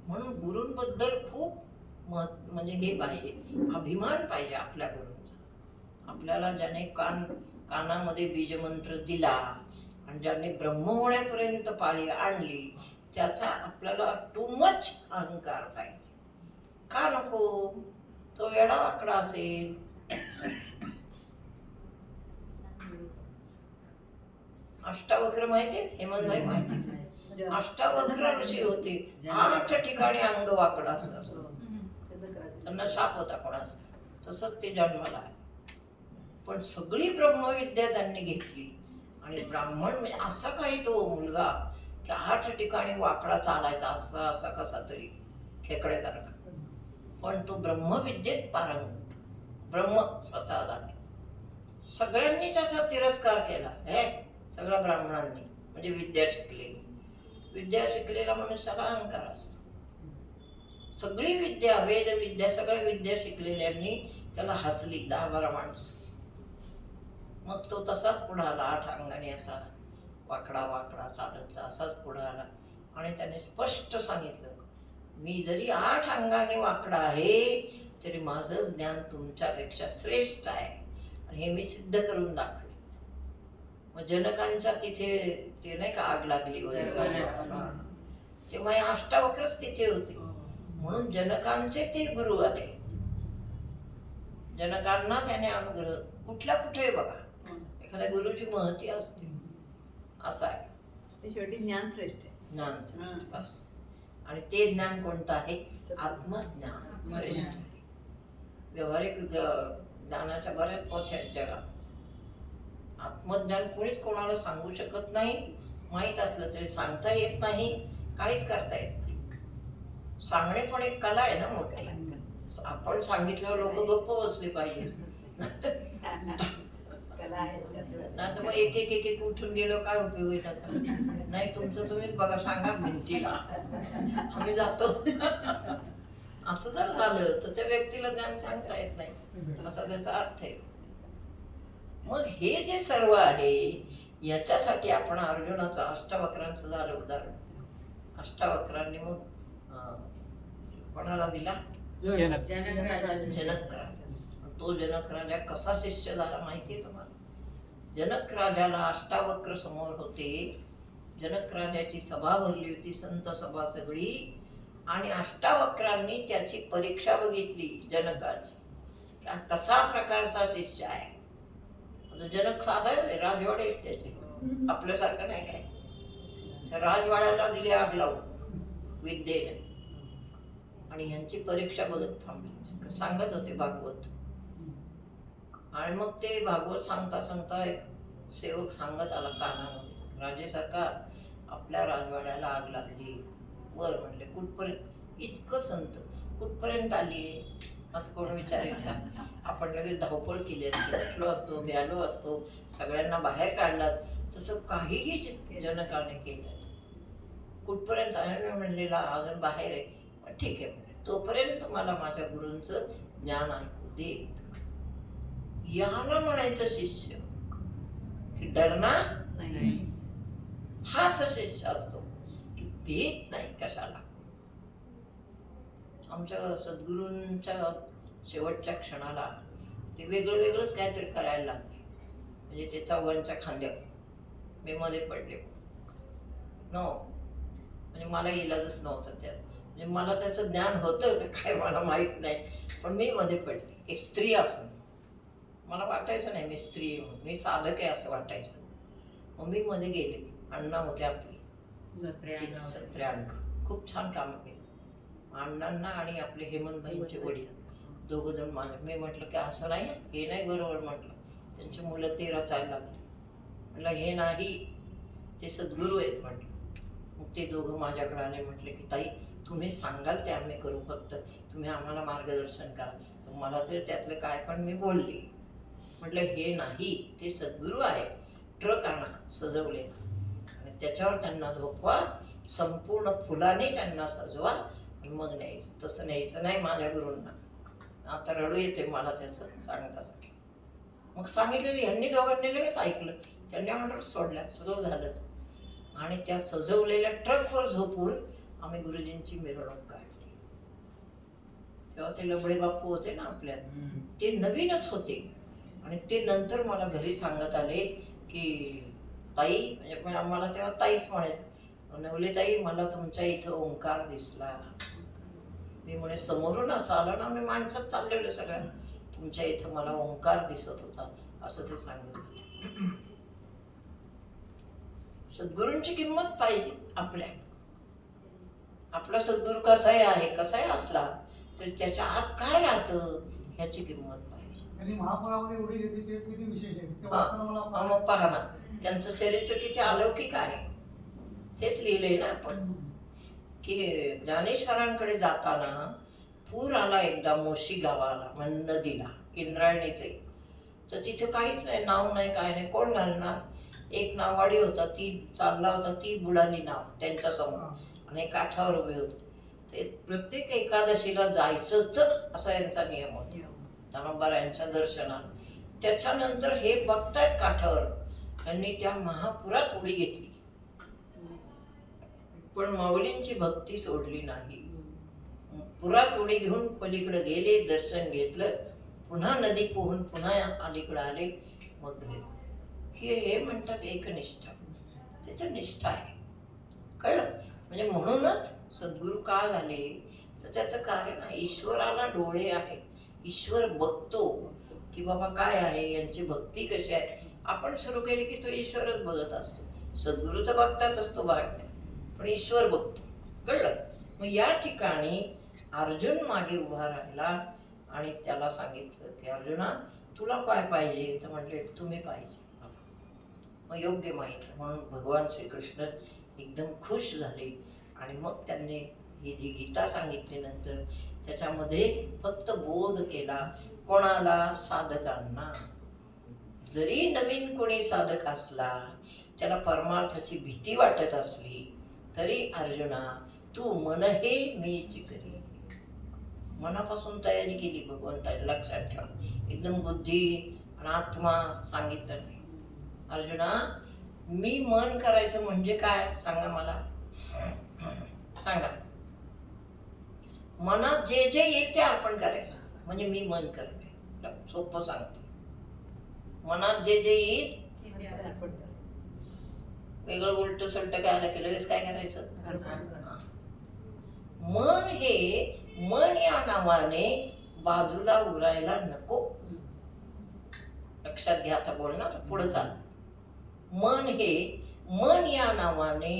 म्हणून गुरूंबद्दल खूप म्हणजे हे पाहिजे, अभिमान पाहिजे आपल्या गुरूंचा. आपल्याला ज्याने कानामध्ये बीजमंत्र दिला आणि ज्याने ब्रह्म होण्यापर्यंत पाळी आणली त्याचा आपल्याला टू मच अहंकार पाहिजे. का नको? तो वेडा वाकडा असेल. अष्टावक्र माहितीये? हेमंतभाई माहिती? अष्टावक्र ऋषी होते. 8 ठिकाणी अंग वाकडा असं. त्यांना शाप होता कोणाचा. तसंच ते जन्माला आहे. पण सगळी ब्रह्मविद्या त्यांनी घेतली. आणि ब्राह्मण म्हणजे असा काही तो मुलगा की 8 ठिकाणी वाकडा चालायचा असा असा कसा तरी खेकड्यासारखा. पण तो ब्रह्मविद्येत पारंगत. ब्रह्म स्वतः झाले. सगळ्यांनी त्याचा तिरस्कार केला. हे सगळ्या ब्राह्मणांनी, म्हणजे विद्या शिकलेली. विद्या शिकलेला मनुष्याला अहंकार असतो. सगळी विद्या, वेद विद्या, सगळ्या विद्या शिकलेल्यांनी त्याला हसली 10-12 माणसं. मग तो तसाच पुढे आला, 8 अंगाने असा वाकडा वाकडा चालत असाच पुढे आला आणि त्याने स्पष्ट सांगितलं, मी जरी 8 अंगाने वाकडा आहे तरी माझं ज्ञान तुमच्यापेक्षा श्रेष्ठ आहे आणि हे मी सिद्ध करून दाखवेन. मग जनकांच्या तिथे ते नाही का आग लागली वगैरे, तेव्हा हे अष्टावक्रच तिथे होते. म्हणून जनकांचे ते गुरु आले. जनकांना त्याने अनुग्रह कुठल्या कुठे बघा, एखाद्या गुरुची महती असते. असं आहे ते शेवटी ज्ञान श्रेष्ठ आहे. ज्ञान बस. आणि ते ज्ञान कोणतं आहे? आत्मज्ञान श्रेष्ठ आहे. व्यावहारिक ज्ञानाच्या बऱ्याच पोथ्या आहेत जगात. आत्मज्ञान कोणीच कोणाला सांगू शकत नाही. माहीत असलं तरी सांगता येत नाही, काहीच करता येत नाही. सांगणे पण एक कला आहे ना मोठी. आपण सांगितल्यावर लोक गप्प बसले पाहिजे. कला आहे त्यातलं. नाही तर मग एक एक एक एक उठून गेलो काय उपयोग आहे त्याचा? नाही, तुमचं तुम्हीच बघा, सांगा भिंतीला, आम्ही जातो. असं जर झालं तर त्या व्यक्तीला ज्ञान सांगता येत नाही, असा त्याचा अर्थ आहे. मग हे जे सर्व आहे याच्यासाठी आपण अर्जुनाचं अष्टावक्रांचं झालं उदाहरण. अष्टावक्रांनी मग कोणाला दिला? जनक. जनक राजा. तो जनक राजा कसा शिष्य झाला माहितीये तुम्हाला? जनक राजाला अष्टावक्र समोर होते. जनक राजाची सभा भरली होती, संत सभा सगळी, आणि अष्टावक्रांनी त्याची परीक्षा बघितली जनकाची, कसा प्रकारचा शिष्य आहे. आता जनक साधा राजवाडे आहेत त्याचे, आपल्यासारखं नाही काय. त्या राजवाड्याला दिली आग लावून विद्येने, आणि ह्यांची परीक्षा बघत थांबली. सांगत होते भागवत. आणि मग ते भागवत सांगता सांगता एक सेवक सांगत आला कानामध्ये, राजे सरकार आपल्या राजवाड्याला आग लागली. वर म्हणले कुठपर्यंत? इतकं संत कुठपर्यंत आली असं कोण विचारायचं? आपण लगेच धावपळ केली असते, बसलो असतो, भ्यालो असतो, सगळ्यांना बाहेर काढलात. तसं काहीही जनकाने केलं. कुठपर्यंत आहे म्हणलेला, अजून बाहेर आहे. ठीक आहे, तोपर्यंत मला माझ्या गुरूंचं ज्ञान ऐकू दे. याला म्हणायचं शिष्य की डरना नाही. हाच शिष्य असतो की भीत नाही कशाला. आमच्या सद्गुरूंच्या शेवटच्या क्षणाला ते वेगळं वेगळंच काहीतरी करायला लागले. म्हणजे ते चव्हाणच्या खांद्यावर मी मध्ये पडले. म्हणजे मला इलाजच नव्हतं त्यात. म्हणजे मला त्याचं ज्ञान होतं का काय मला माहीत नाही, पण मी मध्ये पडले. एक स्त्री असून मला वाटायचं नाही मी स्त्री आहे म्हणून, मी साधक आहे असं वाटायचं. मग मी मध्ये गेले. अण्णा होते आपले सत्रे अण्णा, खूप छान कामं केली. अण्णांना आणि आपले हेमंतभाईंचे वडील दोघं जण माझे. मी म्हटलं की असं नाही, हे नाही बरोबर म्हटलं. त्यांची मुलं 13 चालू लागली. म्हटलं हे नाही, ते सद्गुरू आहेत म्हटलं. मग ते दोघं माझ्याकडे आले. म्हटले की ताई तुम्ही सांगाल ते आम्ही करू, फक्त तुम्ही आम्हाला मार्गदर्शन करा. तर मला तर त्यातलं काय पण मी बोलले. म्हटलं हे नाही, ते सद्गुरू आहे. ट्रक आणा सजवले आणि त्याच्यावर त्यांना झोपवा, संपूर्ण फुलाने त्यांना सजवा आणि मग न्यायचं. तसं न्यायचं नाही माझ्या गुरूंना. आता रडू येते मला त्याचं सांगण्यासाठी. मग सांगितलेलं ह्यांनी दोघांनी लगेच ऐकलं. त्यांनी ऑर्डर सोडल्या, सगळं झालं. आणि त्या सजवलेल्या ट्रकवर झोपून आम्ही गुरुजींची मिरवणूक काढली. तेव्हा ते लबडे बापू होते ना आपल्यात, ते नवीनच होते. आणि ते नंतर मला घरी सांगत आले की ताई, म्हणजे आम्हाला तेव्हा ताईच म्हणायचं, नवले ताई मला तुमच्या इथं ओंकार दिसला. मी म्हणे समोरून असं आलं ना, मी माणसात चाललेलो सगळ्या, तुमच्या इथं मला ओंकार दिसत होता असं ते सांगत होते. सद्गुरूंची किंमत पाहिजे आपल्या. आपला सद्गुरू कसाही आहे, कसाही असला तरी त्याच्या आत काय राहतं ह्याची किंमत पाहिजे. आणि महापुरामध्ये एवढी घेतली तेच किती विशेष आहे. ते वाचताना मला मग पहा ना, त्यांचं चरित्र किती अलौकिक आहे. तेच लिहिलंय ना आपण की ज्ञानेश्वरांकडे जाताना पूर आला एकदा मोशी गावाला, नदीला इंद्रायणीचे. तर तिथे काहीच नाही, नाव नाही, काय नाही, कोण घालणार. एक नावाडी होता, ती चालला होता, ती बुडाली नाव त्यांच्या समोर आणि काठावर उभे होते. ते प्रत्येक एकादशीला जायचंच असा यांचा नियम होता ज्ञानोबारायांच्या दर्शनाला. त्याच्यानंतर हे बघतायत काठावर, त्यांनी त्या महापुरात उडी घेतली, पण माऊलींची भक्ती सोडली नाही. पुरात उडी घेऊन पलीकडे गेले, दर्शन घेतलं, पुन्हा नदी पोहून पुन्हा अलीकडे आले, मग गेले. हे म्हणतात एकनिष्ठा. त्याच्या निष्ठा आहे, कळलं. म्हणजे म्हणूनच सद्गुरू का झाले, तर त्याचं कारण आहे ईश्वराला डोळे आहे, ईश्वर बघतो की बाबा काय आहे, यांची भक्ती कशी आहे. आपण सुरू केली की तो ईश्वरच बघत असतो. सद्गुरू तर बघतात असतो बाहेर, पण ईश्वर बघतो, कळलं. मग या ठिकाणी अर्जुन मागे उभा राहिला आणि त्याला सांगितलं की अर्जुना तुला काय पाहिजे, तर म्हटले तुम्ही पाहिजे. मग योग्य माहिती म्हणून भगवान श्रीकृष्ण एकदम खुश झाले आणि मग त्यांनी ही जी गीता सांगितली नंतर त्याच्यामध्ये फक्त बोध केला. कोणाला? साधकांना. जरी नवीन कोणी साधक असला, त्याला परमार्थाची भीती वाटत असली, तरी अर्जुना तू मन हे मीच करी. मनापासून तयारी केली भगवंताने, लक्षात ठेवा. एकदम बुद्धी आणि आत्मा सांगितलं नाही. अर्जुना मी मन करायचं म्हणजे काय सांगा मला, सांगा. मनात जे जे येते ते अर्पण करायचं म्हणजे मी मन करते. सोपं सांगते. मनात जे जे येईल वेगळं उलट सलट काय आलं की लगेच काय करायचं. मन हे मन या नावाने बाजूला उरायला नको. लक्षात घ्या, आता बोलणार तर पुढे चाल. मन हे मन या नावाने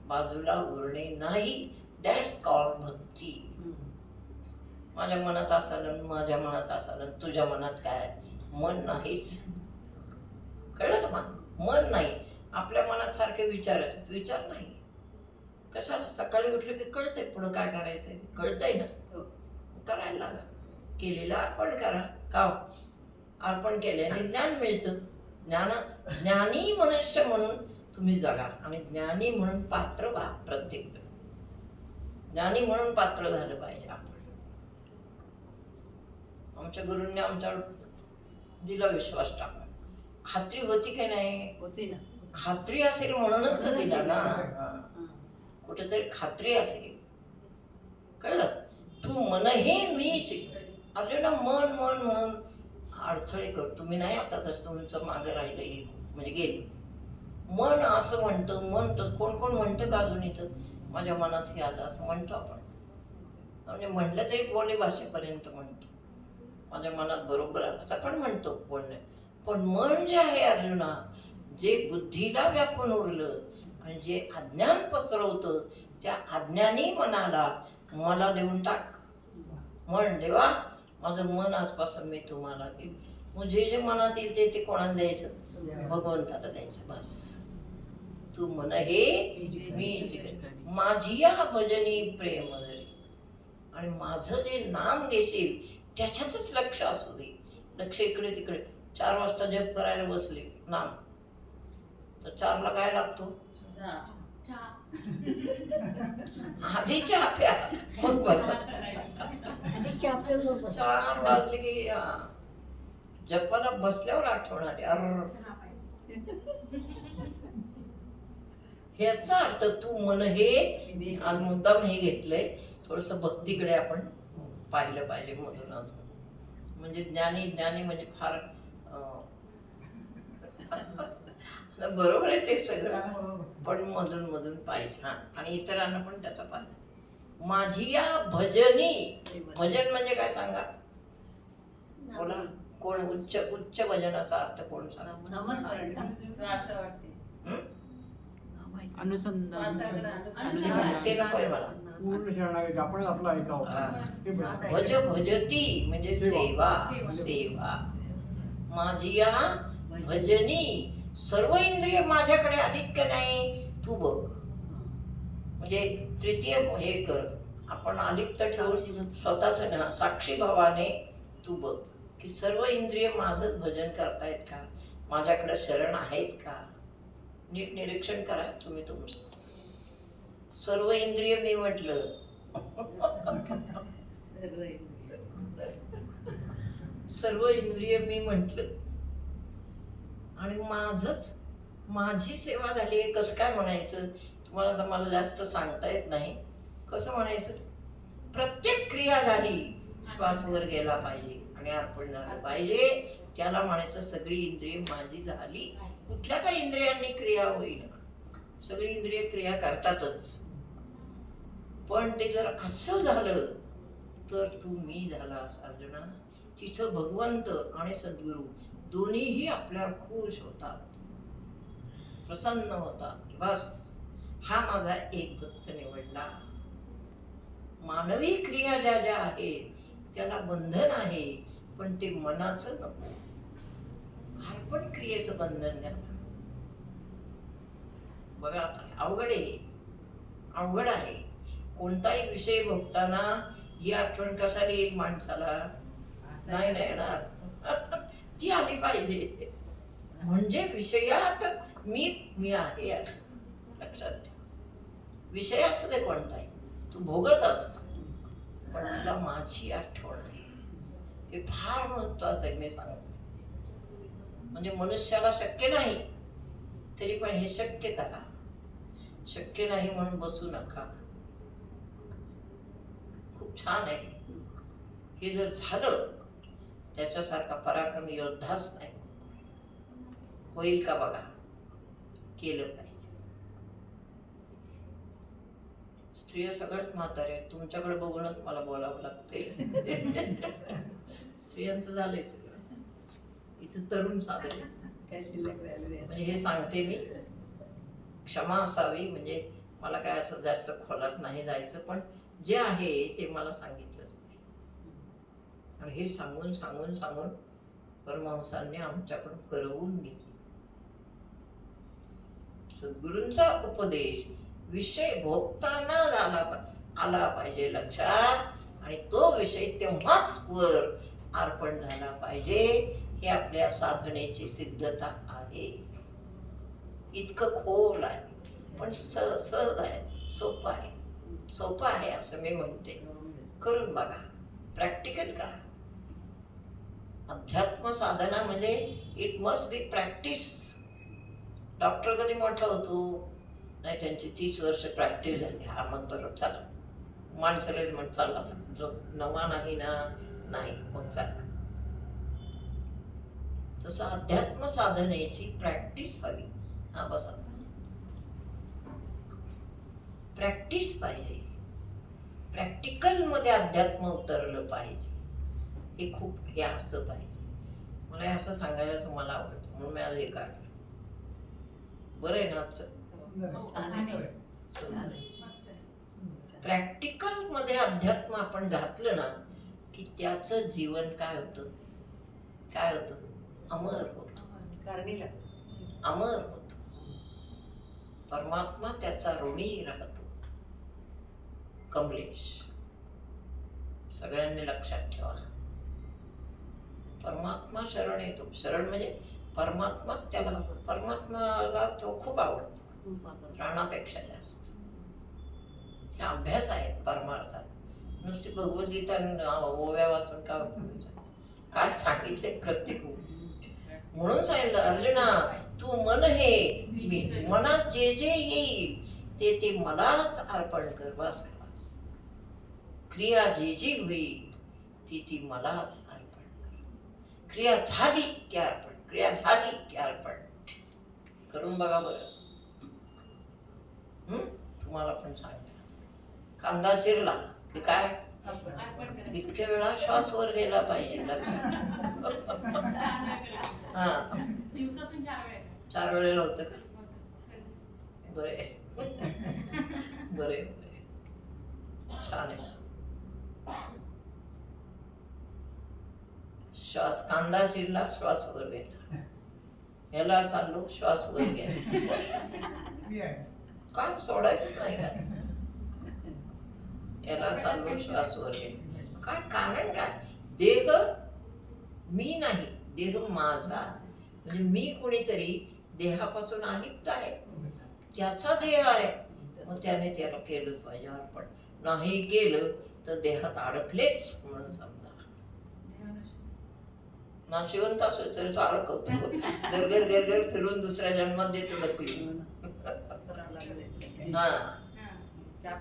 बाजूला उरणे नाही. दॅट्स कॉल्ड भक्ती. माझ्या मनात असाल, माझ्या मनात असाल, तुझ्या मनात काय मन नाहीच. कळलं तुम्हाला? मन नाही. आपल्या मनात सारखे विचार येतात, विचार नाही. कशाला? सकाळी उठलं की कळतंय पुढं काय करायचंय, कळतंय ना, करायला लागा. केलेलं अर्पण करा. का? अर्पण केल्याने ज्ञान मिळतं. ज्ञानी मनुष्य म्हणून तुम्ही जगा आणि ज्ञानी म्हणून पात्र व्हा. प्रत्येक ज्ञानी म्हणून पात्र झालं पाहिजे आपण. आमच्या गुरूंनी आमच्यावर दिला विश्वास टाकला. खात्री होती की नाही? होती ना. खात्री असेल म्हणूनच तर दिला ना. कुठेतरी खात्री असेल, कळलं. तू मन हे मीच. अर्जुना मन मन म्हणून अडथळे करतो मी नाही. आता तसं तुमचं मागं राहिलं म्हणजे गेलं. मन असं म्हणतं, म्हणतं. कोण कोण म्हणतं का अजून इथं माझ्या मनात हे आलं असं म्हणतो आपण. म्हणजे म्हणलं तरी बोली भाषेपर्यंत म्हणतो. माझ्या मनात बरोबर आलं असं पण म्हणतो बोलणे. पण मन जे आहे अर्जुना, जे बुद्धीला व्यापून उरलं आणि जे अज्ञान पसरवतं, त्या अज्ञानी मनाला मला देऊन टाक. म्हण देवा माझं मन आजपासून मी तुम्हाला देईन. मग जे जे मनात येईल ते कोणाला द्यायचं? भगवंताला द्यायचं. बस. तू मन हे मी माझी या भजनी प्रेम धरी. आणि माझं जे नाम घेशील त्याच्यातच लक्ष असू दे. लक्ष इकडे तिकडे. 4 वाजता जप करायला बसले नाम, तर 4ला काय लागतो? आधी चहा प्या मग बसा. 4 वाजले की जपाला बसल्यावर आठवण आली. ह्याचा अर्थ तू मन हे आज मुद्दाम हे घेतलंय. थोडस भक्तीकडे आपण पाहिलं पाहिजे मधून अधून. म्हणजे ज्ञानी ज्ञानी म्हणजे फार बरोबर आहे ते सगळं, पण मधून मधून पाहिजे. हा, आणि इतरांना पण त्याचा पाहिजे. माझी या भजनी. भजन म्हणजे काय सांगा बोला. कोण उच्च उच्च भजनाचा अर्थ कोण सांगा? श्वास वाटते. अनुसंधान. ते नकोय मला. पूर्ण शरणागती आपण आपलं ऐकावं. ते बरोबर. भज भजती म्हणजे सेवा. सेवा. माझी या भजनी. सर्व इंद्रिय माझ्याकडे आलीत का नाही तू बघ. म्हणजे तृतीय हे कर. आपण अलिप्त ठेवून स्वतःच साक्षी भावाने तू बघ की सर्व इंद्रिय माझंच भजन करतायत का, माझ्याकडे शरण आहेत का, नीट निरीक्षण करा तुम्ही तुमचं. सर्व इंद्रिय मी म्हटलं, सर्व इंद्रिय मी म्हटलं आणि माझी सेवा झाली आहे कसं काय म्हणायचं. तुम्हाला तर मला जास्त सांगता येत नाही कसं म्हणायचं. प्रत्येक क्रिया झाली, श्वास वर गेला पाहिजे आणि अर्पण झालं पाहिजे, त्याला म्हणायचं सगळी इंद्रिय माझी झाली. कुठल्या काही इंद्रियांनी क्रिया होईल, सगळी इंद्रिय क्रिया करतातच, पण ते जर असं झालं तर तू मी झालास अर्जुना. तिथं भगवंत आणि सद्गुरू दोन्हीही आपल्यावर खुश होतात, प्रसन्न होतात की बस हा माझा एक भक्त निवडला. मानवी क्रिया ज्या ज्या आहेत त्याला बंधन आहे, पण ते मनाचं नको, अर्पण क्रियेचं बंधन नाही. बघा आता अवघड आहे. कोणताही विषय भोगताना ही आठवण कशाला येईल माणसाला, नाही येणार. ती आली पाहिजे. म्हणजे विषयात मी आहे लक्षात ठेव. विषय असू दे कोणताही, तू भोगत अस, पण तुला माझी आठवण आहे. हे फार महत्वाचं आहे. मी सांगतो म्हणजे मनुष्याला शक्य नाही तरी पण हे शक्य करा. शक्य नाही म्हणून बसू नका. खूप छान आहे. हे जर झालं त्याच्यासारखा पराक्रमी योद्धाच नाही. होईल का बघा, केलं पाहिजे. स्त्रिया सगळ्यात म्हातारे आहेत, तुमच्याकडे बघूनच मला बोलावं लागते. स्त्रियांचं झालंय सगळं, इथं तरुण साधे काय शिल्लक राहिलं म्हणजे हे सांगते मी, क्षमा असावी. म्हणजे मला काय असं जास्त खोलात नाही जायचं, पण जे आहे ते मला सांगितलंच नाही. आणि हे सांगून सांगून सांगून परमहंसांनी आमच्याकडून करवून घेतलं. सद्गुरूंचा उपदेश विषय भोगताना आला पाहिजे लक्षात, आणि तो विषय तेव्हाच वर अर्पण झाला पाहिजे. हे आपल्या साधनेची सिद्धता आहे. इतकं खोल आहे, पण सहज आहे, सोपं आहे असं मी म्हणते. करून बघा, प्रॅक्टिकल करा. अध्यात्म साधना म्हणजे it must be practice. Doctor कधी मोठा होतो नाही, त्यांची 30 वर्ष प्रॅक्टिस झाली. हा मग बरोबर चला, माणसाला मग चालला जो नवा नाही ना, नाही मग चालला. तसं अध्यात्म साधनेची प्रॅक्टिस हवी. हा बसा, प्रॅक्टिस पाहिजे. प्रॅक्टिकल मध्ये अध्यात्म उतरलं पाहिजे. हे असं पाहिजे. मला हे असं सांगायला तुम्हाला आवडतं म्हणून मी आज हे काढलं. बरं आहे ना आजचं. प्रॅक्टिकल मध्ये अध्यात्म आपण घातलं ना की त्याचं जीवन काय होतं, अमर होतं. कारणी लागतं. अमर होतं. परमात्मा त्याचा ऋणी राहतो. कमलेश, सगळ्यांनी लक्षात ठेवा. परमात्मा शरण येतो. शरण म्हणजे परमात्माच त्याला, परमात्माला तो खूप आवडतो प्राणापेक्षा जास्त. हे अभ्यास आहे परमार्थात. नुसती भगवद्गीता ओव्या वाचून काय सांगितले प्रत्येक. म्हणून सांगितलं अर्जुना, तू मन हे मी, मनात जे जे येईल ते ते मलाच अर्पण कर. बस क्रिया जी जी होईल ती ती मलाच अर्पण कर. क्रिया झाली की अर्पण, क्रिया झाली की अर्पण. करून बघा बरं. तुम्हाला पण सांगते. कांदा चिरला की काय, इतक्या वेळा श्वास वर गेला पाहिजे लक्षात. हा, दिवसातून 4 वेळा. 4 वेळेला होतं का? बरे बरे, छान आहे. श्वास, कांदा चिरला श्वास वर गेला, ह्याला चाललो श्वास वर गेला. काय सोडायचंच नाही का? याला चाललो श्वास वर गेला. काय कारण काय? देह मी नाही, देह माझा. म्हणजे मी कोणीतरी देहापासून अलिप्त आहे, ज्याचा देह आहे, मग त्याने त्याला केलंच पाहिजे अर्पण. नाही केलं तर देहात अडकलेच म्हणून समजा. नाशिवंत असेल तरी तो अडकवतो, गरगर गरगर फिरून दुसऱ्या जन्मात देतो ढकली. हा,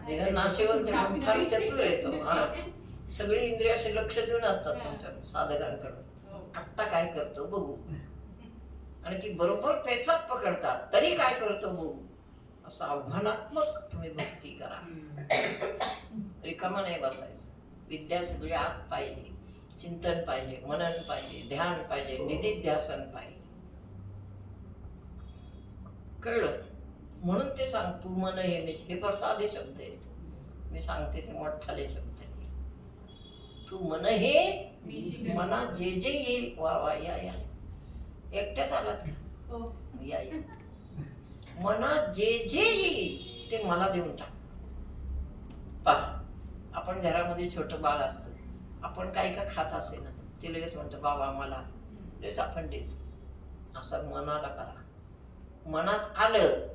देह नाशिवंत म्हणून फार चतुर येतो. हा, सगळी इंद्रिय असे लक्ष देऊन असतात तुमच्या साधकांकडून. आत्ता काय करतो बघू, आणि ती बरोबर पेचात पकडतात. तरी काय करतो बघू, असं आव्हानात्मक तुम्ही भक्ती करा. रिकामा नाही बसायचं. विद्या सगळी आत पाहिजे, चिंतन पाहिजे, मनन पाहिजे, ध्यान पाहिजे, निधिध्यासन पाहिजे. कळलं? म्हणून ते सांगतो मन हे फार साधे शब्द आहेत. मी सांगते ते मोठाले शब्द आहेत. तू मन हे मनात जे जे येईल, वा वा, या या, एकट्याच आलात का? या या. मनात जे जे येईल ते मला देऊन टाक. पहा, आपण घरामध्ये छोटं बाळ असतं, आपण काही का खात असे ना, ते लगेच म्हणतं बाबा मला, लगेच आपण देतो. असं मनाला करा. मनात आलं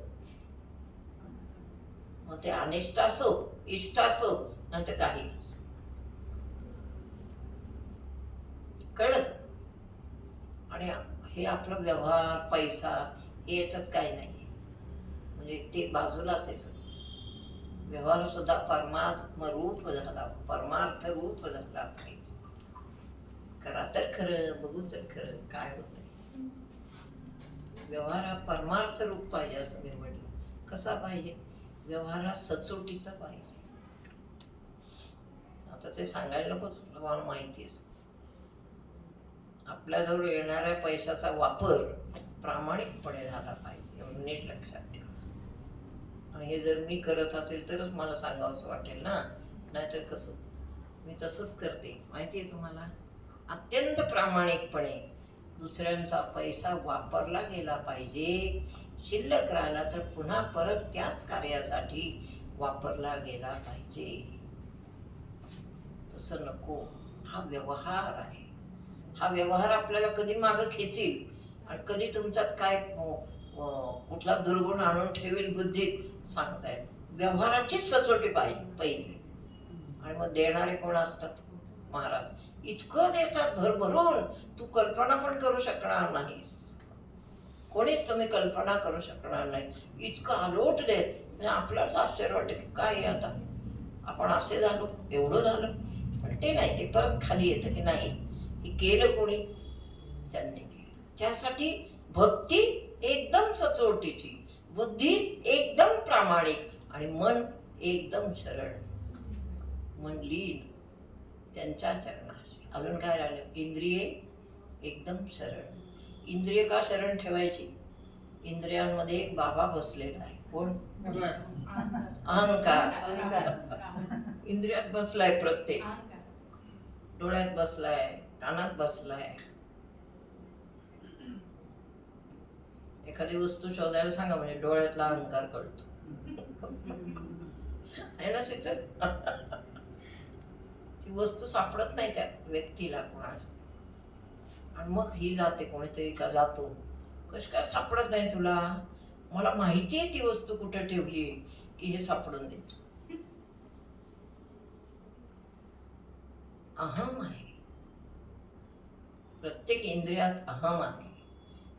मग ते अनिष्ट असो, इष्ट असो, नंतर काही असो. कळत? आणि हे आपला व्यवहार, पैसा, हे याच्यात काही नाही. म्हणजे ते बाजूलाच आहे सगळं. व्यवहार सुद्धा परमात्म रूप झाला, परमार्थ रूप झाला पाहिजे. करा तर खरं, बघू तर खरं काय होतंय. व्यवहार हा परमार्थ रूप पाहिजे असं मी म्हटलं. कसा पाहिजे? व्यवहार हा सचोटीचा पाहिजे. आता ते सांगायला नको, तुम्हाला माहिती आहे. आपल्याजवळ येणाऱ्या पैशाचा वापर प्रामाणिकपणे झाला पाहिजे, एवढं नीट लक्षात ठेवा. आणि हे जर मी करत असेल तरच मला सांगावं असं वाटेल ना, नाहीतर कसं. मी तसंच करते, माहिती आहे तुम्हाला. अत्यंत प्रामाणिकपणे दुसऱ्यांचा पैसा वापरला गेला पाहिजे. शिल्लक राहिला तर पुन्हा परत त्याच कार्यासाठी वापरला गेला पाहिजे. तसं नको. हा व्यवहार आहे. हा व्यवहार आपल्याला कधी मागं खेचील आणि कधी तुमच्यात काय कुठला दुर्गुण आणून ठेवेल बुद्धीत सांगता येईल. व्यवहाराचीच सचोटी पाहिजे पहिली. आणि मग देणारे कोण असतात? महाराज. इतकं देतात भरभरून, तू कल्पना पण करू शकणार नाहीस. कोणीच तुम्ही कल्पना करू शकणार नाही. इतकं अलोट देत, म्हणजे आपल्यालाच आश्चर्य वाटतं की काय आता आपण असे झालो, एवढं झालं. पण ते नाही, ते परत खाली येतं की नाही, हे केलं कोणी? त्यांनी केलं. त्यासाठी भक्ती एकदम सचोटीची, बुद्धी एकदम प्रामाणिक आणि मन एकदम सरळ. मन लीन त्यांच्या चरणाशी. अजून काय राहिलं? इंद्रिये एकदम सरळ. इंद्रिय का शरण ठेवायची? इंद्रियांमध्ये एक बाबा बसलेला आहे. कोण? अहंकार. इंद्रियात बसलाय प्रत्येक. डोळ्यात बसलाय, कानात बसलाय. एखादी वस्तू शोधायला सांगा म्हणजे डोळ्यातला अहंकार कळतो. आहे ना तिथं? ती वस्तू सापडत नाही त्या व्यक्तीला कोणाला. आणि मग ही जाते, कोणीतरी का जातो, कशी काय सापडत नाही तुला? मला माहिती आहे ती वस्तू कुठे ठेवली, की हे सापडून देतो. अहम आहे. प्रत्येक इंद्रियात अहम आहे.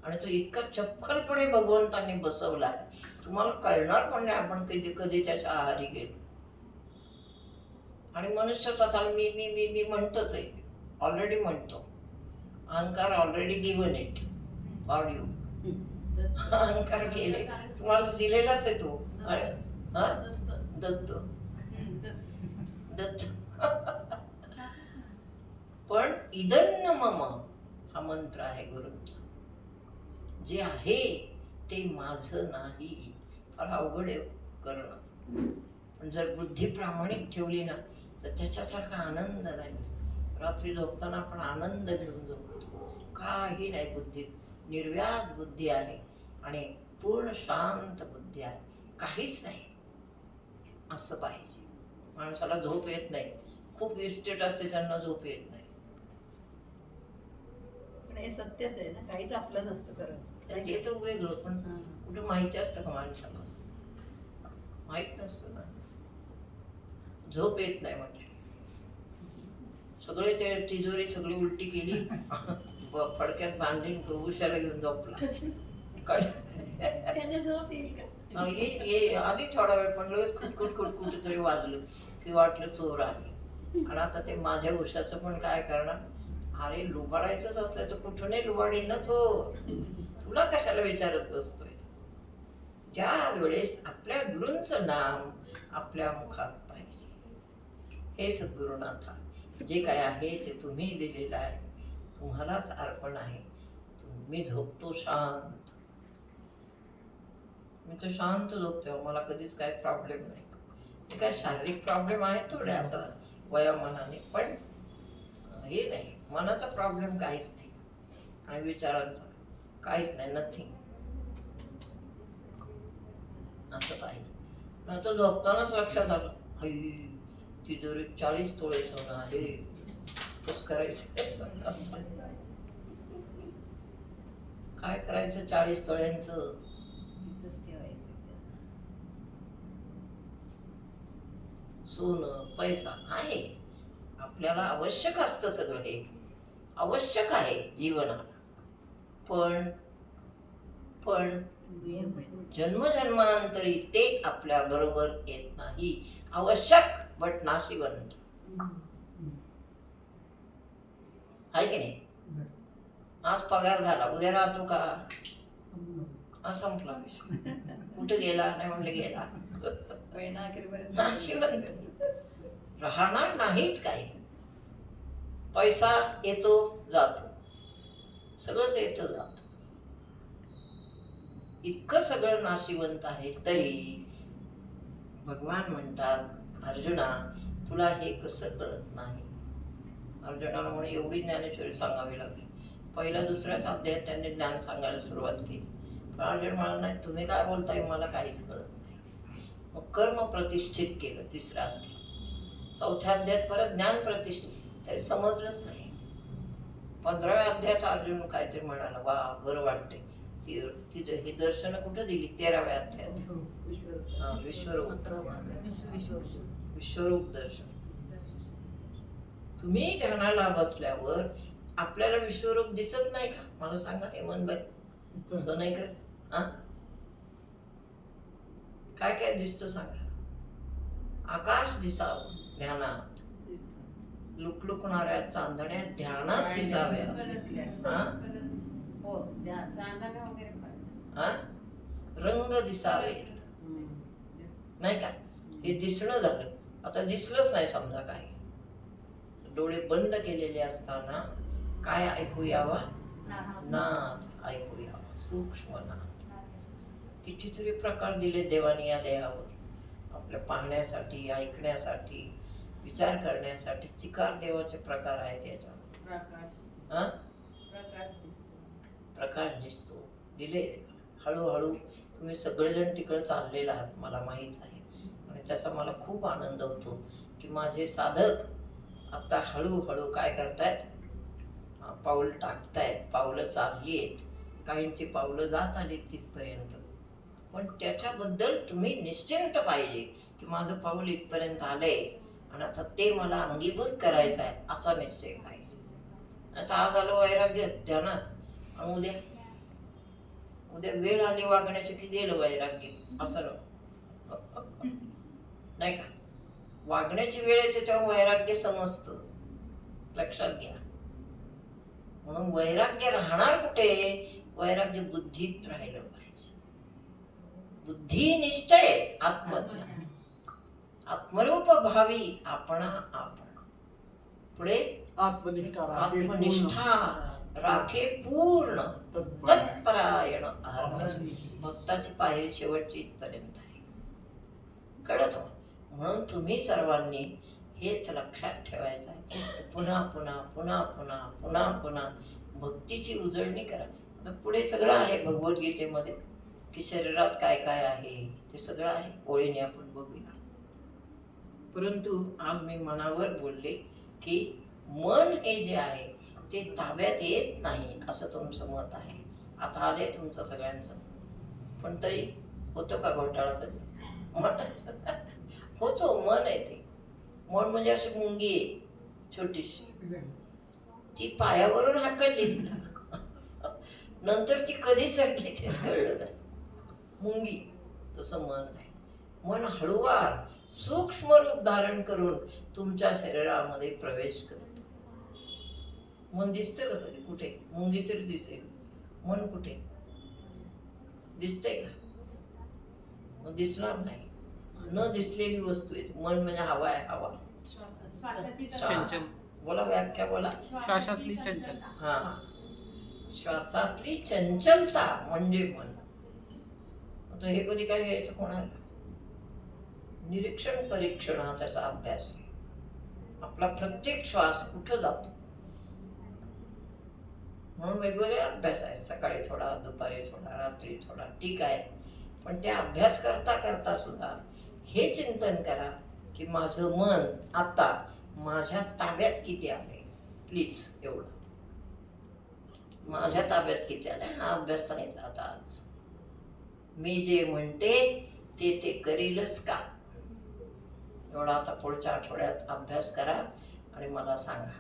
आणि तो इतका चपखलपणे भगवंतांनी बसवलाय, तुम्हाला कळणार पण नाही आपण कधी कधी त्याच्या आहारी गेलो. आणि मनुष्य स्वतःला मी मी मी मी म्हणतोच आहे, ऑलरेडी म्हणतो. अहंकार already given it for you. अहंकार गेले, तुम्हाला दिलेलाच आहे तो. दत्त दत्त. पण इदन्न मम हा मंत्र आहे गुरूंचा. जे आहे ते माझं नाही. फार अवघड आहे करणं. पण जर बुद्धी प्रामाणिक ठेवली ना तर त्याच्यासारखा आनंद नाही. रात्री झोपताना आपण आनंद घेऊन झोपतो. काही नाही बुद्धीत. निर्व्याज बुद्धी आहे आणि पूर्ण शांत बुद्धी आहे. काहीच नाही. असं पाहिजे. माणसाला झोप येत नाही. खूप इस्टेट असते त्यांना झोप येत नाही. पण हे सत्यच आहे ना, काहीच आपलं नसतं करत. ते तर वेगळं, पण हां. कुठं माहिती असतं का माणसाला? माहित नसतं ना. झोप येत नाही म्हणजे सगळे ते तिजोरी सगळी उलटी केली, फडक्यात बांधून उशाला घेऊन झोपला. काय त्याने झोप येईल का? ये आधी थोडा वेळ पण लगेच कुटकुट कुटकुट तरी वाजलं की वाटलं चोर आली. आणि आता ते माझ्या उशाचं पण काय करणार? अरे लुबाडायचंच असलं तर कुठूनही लुबाडील ना चोर, तुला कशाला विचारत बसतोय? ज्या वेळेस आपल्या गुरूंचं नाम आपल्या मुखात पाहिजे. हे सद्गुरुनाथा, जे काय आहे ते तुम्ही दिलेलं आहे, तुम्हालाच अर्पण आहे. मी झोपतो शांत, मी तर शांत झोपते, मला कधीच काही प्रॉब्लेम नाही. ते काय शारीरिक प्रॉब्लेम आहे थोडे आता वयामानाने, पण हे नाही, मनाचा प्रॉब्लेम काहीच नाही आणि विचारांचा काहीच नाही, नथिंग. असं पाहिजे. नाही तर झोपतानाच लक्षात आलं, तिजोरी 40 तोळे सोनं आहे, कसं करायचं? काय करायचं 40 तोळ्यांचं? इथंच ठेवायचं त्यांना. सोनं पैसा आहे, आपल्याला आवश्यक असतं सगळं, हे आवश्यक आहे जीवनाला. पण दुय्यम आहे. जन्मजन्मांतरी ते आपल्या बरोबर येत नाही. आवश्यक बट नाशिवंत आहे की नाही? आज पगार झाला, उद्या राहतो का? आज संपला विषय. कुठे गेला नाही म्हणलं गेला. अखेरपर्यंत नाशिवंत राहणार नाहीच काही. पैसा येतो जातो, सगळंच येतं जातं, इतकं सगळं नाशिवंत आहे. तरी भगवान म्हणतात, अर्जुना तुला हे कसं कळत नाही? अर्जुनाला म्हणे एवढी ज्ञानेश्वरी सांगावी लागली. पहिल्या दुसऱ्याच अध्यायात त्यांनी ज्ञान सांगायला सुरुवात केली, पण अर्जुन म्हणाला नाही, तुम्ही काय बोलताय मला काहीच कळत नाही. मग कर्म प्रतिष्ठित केलं तिसऱ्या अध्यायात. चौथ्या अध्यायात परत ज्ञान प्रतिष्ठित, तरी समजलंच नाही. 15व्या अध्यायात अर्जुन काहीतरी म्हणाला, वा बरं वाटतंय. ही दर्शनं कुठं दिली? 13व्या अध्यायात. विश्वरूप. विश्वरूप दर्शन. तुम्ही ध्यानाला बसल्यावर आपल्याला विश्वरूप दिसत नाही का? मला सांगा हेमंतबाई, असं नाही का? हा, काय काय दिसतं सांगा? आकाश दिसावं ध्यानात, लुकलुकणाऱ्या चांदण्या ध्यानात दिसाव्या. हा? हो, चांदण्या वगैरे पण. हा? रंग दिसावे, नाही का? हे दिसणं झालं. आता दिसलंच नाही समजा काय. डोळे बंद केलेले असताना काय ऐकू यावा? नाद ऐकू यावा, सूक्ष्म नाद. कितीतरी प्रकार दिले देवाने या देहावर आपल्या पाहण्यासाठी, ऐकण्यासाठी, विचार करण्यासाठी. चिकार देवाचे प्रकार आहेत याच्यावर. हा? प्रकाश दिसतो, दिले. हळूहळू तुम्ही सगळेजण तिकडे चाललेला आहात, मला माहीत आहे. आणि त्याचा मला खूप आनंद होतो की माझे साधक आता हळूहळू काय करतायत? पाऊल टाकतायत, पावलं चालली आहेत. काहींची पावलं जात आली तिथपर्यंत, पण त्याच्याबद्दल तुम्ही निश्चिंत पाहिजे की माझं पाऊल इथपर्यंत आलंय आणि आता ते मला अंगीभूत करायचं आहे, असा निश्चय पाहिजे. आता आज आलो वैराग्य ध्यानात, आणि उद्या वेळ आली वागण्याची की गेलं वैराग्य, असं नाही का? वागण्याची वेळ येते तेव्हा वैराग्य समजतं, लक्षात घ्या. म्हणून वैराग्य राहणार कुठे? वैराग्य बुद्धीत राहिलं पाहिजे. बुद्धी निश्चय आत्मज्ञान, आत्मरूप भावी आपणा आपण. पुढे आत्मनिष्ठा राखे पूर्ण तत्परायण भक्ताची पायरी शेवटची इथपर्यंत आहे, कळत? म्हणून तुम्ही सर्वांनी हेच लक्षात ठेवायचं आहे. पुन्हा पुन्हा पुन्हा पुन्हा पुन्हा पुन्हा भक्तीची उजळणी करा. आता पुढे सगळं आहे भगवद्गीतेमध्ये की शरीरात काय काय आहे ते सगळं आहे, ओळीने आपण बघूया. परंतु आज मी मनावर बोलले की मन हे जे आहे ते ताब्यात येत नाही असं तुमचं मत आहे. आता आले तुमचं सगळ्यांचं, पण तरी होतो का घोटाळा कधी? होतो. मन आहे ते. मन म्हणजे अशी मुंगी आहे छोटीशी, ती पायावरून हाकलली तिला, नंतर ती कधी चढली तेच कळलं नाही. मुंगी तसं मन आहे. मन हळूवार सूक्ष्म रूप धारण करून तुमच्या शरीरामध्ये प्रवेश करतं. मन दिसतं का कधी कुठे? मुंगी तरी दिसेल, मन कुठे दिसतंय का? मग दिसणार नाही. न दिसलेली वस्तू आहे मन. म्हणजे हवा आहे, हवा. श्वासाची चंचल. बोला, व्याख्या बोला. श्वासातली चंचल. हा, श्वासातली चंचलता म्हणजे मन. आता हे कधी काय घ्यायचं कोणाला? निरीक्षण परीक्षण हा त्याचा अभ्यास आहे. आपला प्रत्येक श्वास कुठं जातो म्हणून वेगवेगळे अभ्यास आहेत. सकाळी थोडा, दुपारी थोडा, रात्री थोडा, ठीक आहे. पण ते अभ्यास करता करता सुद्धा हे चिंतन करा की माझं मन आता माझ्या ताब्यात किती आहे. प्लीज, एवढं माझ्या ताब्यात किती आले हा अभ्यास सांगितला आता आज. मी जे म्हणते ते ते करीलच का, एवढा आता पुढच्या आठवड्यात अभ्यास करा आणि मला सांगा.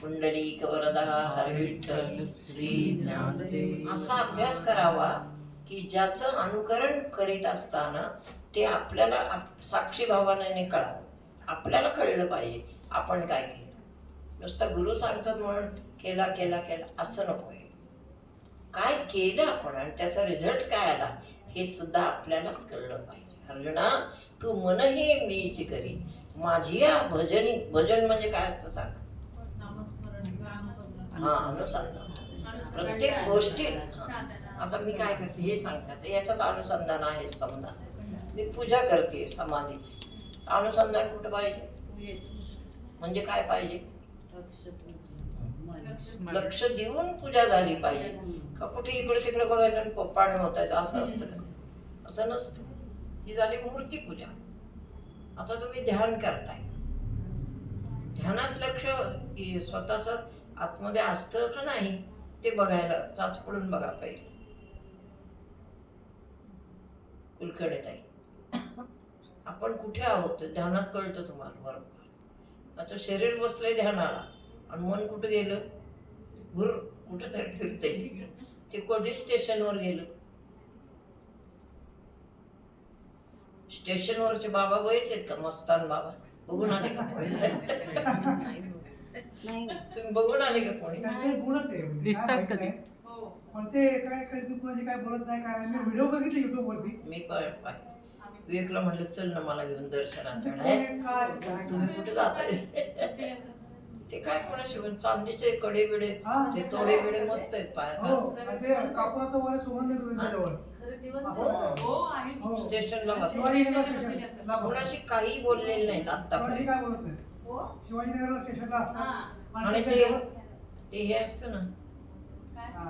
पुंडलिक वरदा हरी विठ्ठल श्री ज्ञानदेव असा अभ्यास करावा की ज्याचं अनुकरण करीत असताना ते आपल्याला साक्षी भावाने कळावं. आपल्याला कळलं पाहिजे आपण काय केलं. नुसतं गुरु सांगतात म्हणून केला केला केला असं नको आहे. काय केलं आपण आणि त्याचा रिझल्ट काय आला हे सुद्धा आपल्यालाच कळलं पाहिजे. अर्जुना, तू मनही मीच करी माझी या भजनी. भजन म्हणजे काय असतं सांग? हा, अनुसंधान. प्रत्येक गोष्टीत. आता मी काय करते हे सांगतात, याच्यात अनुसंधान आहे. समजा मी पूजा करते समाधीची, अनुसंधान कुठं पाहिजे? म्हणजे काय पाहिजे? लक्ष देऊन पूजा झाली पाहिजे. का कुठे इकडे तिकडे बघायचं आणि पाणी होतायचं असं असतं का? असं नसतं. ही झाली मूर्ती पूजा. आता तुम्ही ध्यान करताय, ध्यानात लक्ष स्वतःच आतमध्ये असतं का नाही ते बघायला चाच पडून बघा पाहिजे. कुलकर्णी ताई, आपण कुठे आहोत ध्यानात कळतं तुम्हाला बरोबर. आता शरीर बसलंय ध्यानाला आणि मन कुठं गेलं? गुरु कुठं तरी फिरतंय. ते कधी स्टेशनवर गेलं? स्टेशनवरचे बाबा बघितलेत का? मस्तान बाबा बघून आले का? तुम्ही बघून आले का कोणी? त्यांचे गुणच आहे म्हणजे. दिसतात काय माहित कधी? नाही. पण ते काय कधी कुणाची काय बोलत नाही काय. मी व्हिडिओ बघितले युट्यूब वरती. मी पाहिजे. विवेकला म्हणलं चल ना मला घेऊन दर्शनात. ते म्हणे, कोण आहे, काय तुम्ही कुठे जाताय? ते काय कोणाशी पण चांदीचे कडे बिडे, हा. ते तोडे बिडे मस्त आहेत हो, पाय. आणि ते कापुराचा वगैरे सुगंध येतो त्यांच्याजवळ. हो. स्टेशनला बस. शिवाजीनगर स्टेशनला बस. कोणाशी काही बोललेले नाहीत कोणाशी आतापर्यंत. काय बोलत नाही. शिवाजीनगरला स्टेशनला असतात. आणि ते हे असतं ना, हा.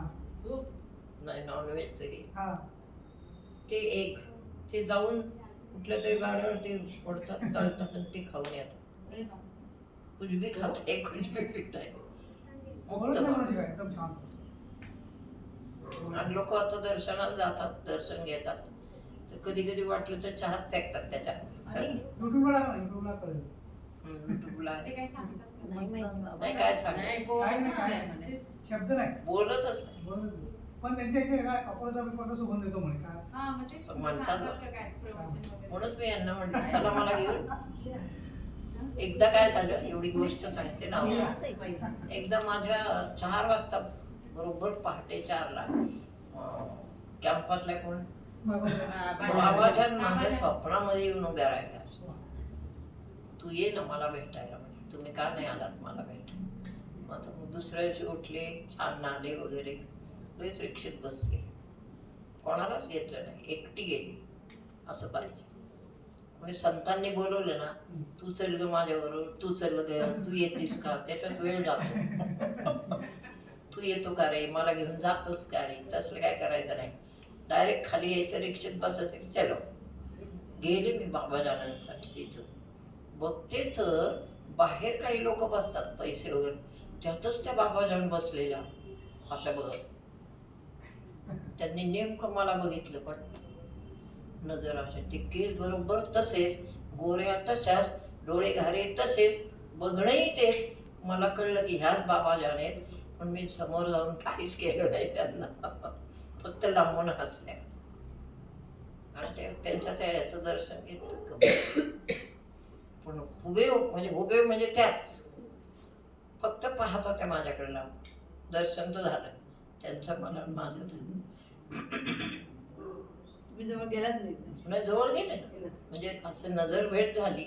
नाही नॉनव्हेजचं हे, हा. ते एक ते जाऊन कुठल्या तरी गाड्यावर ते पडतात, तळतात आणि ते खाऊन येतात. कुछ भी खाताय, कुछ भी पिताय. बोलत नाही कोणाशी काय. एकदम छान. आणि लोक आता दर्शनाला जातात, दर्शन घेतात, तर कधी कधी वाटलं तर चहात फेकतात त्याच्या. युट्यूबला टाका, युट्यूबला कळेल. युट्यूबला ते काय सांगतात का? नाही काय सांग, काय नाही काय नाही. शब्द नाही. बोलतच नाही. बोलत नाही. पण त्यांच्या इथे काय कापडाचा बिपडाचा सुगंध येतो म्हणे काय. हा, म्हणजे म्हणतात सांगतात का काय प्रवचन वगैरे? म्हणूनच मी यांना म्हटलं चला मला घेऊन. एकदा काय झालं, एवढी गोष्ट सांगते ना. एकदा माझ्या 4 वाजता बरोबर पहाटे 4ला कॅम्पातल्या कोण बाबाच्या माझ्या स्वप्नामध्ये येऊन उभ्या राहिल्या. तू ये ना मला भेटायला. म्हणजे तुम्ही का नाही आलात मला भेटायला? मग दुसऱ्या दिवशी उठले, छान नाले वगैरे, लयच रिक्षेत बसले, कोणालाच घेतलं नाही, एकटी गेली. असं पाहिजे. म्हणजे संतांनी बोलवलं ना, तू चल ग माझ्याबरोबर, तू चल ग, तू येतेस का, त्याच्यात वेळ जातो. तू येतो का रे, मला घेऊन जातोस का रे, तसलं काय करायचं नाही. डायरेक्ट खाली यायचं, रिक्षेत बसायचं, चलो. गेले मी बाबा जाण्यासाठी. तिथं बघते तर बाहेर काही लोक बसतात पैसे वगैरे, त्यातच त्या बाबा जाऊन बसलेल्या अशा बघत. त्यांनी नेमकं मला बघितलं, पण नजर असे ते केस बरोबर तसेच, गोऱ्या तशाच, डोळे घारे तसेच, बघणंही तेच. मला कळलं की ह्याच बाबाजान आहेत, पण मी समोर जाऊन काहीच केलं नाही त्यांना, फक्त लांबून हसल्या. आणि त्यांच्या त्या याचं दर्शन घेतलं. पण हुबे म्हणजे त्याच फक्त पाहत होत्या माझ्याकडे लांब. दर्शन तर झालं त्यांचं, मला माझं झालं. तुम्ही जवळ गेलाच नाही. पुन्हा जवळ गेले ना, म्हणजे असं नजर भेट झाली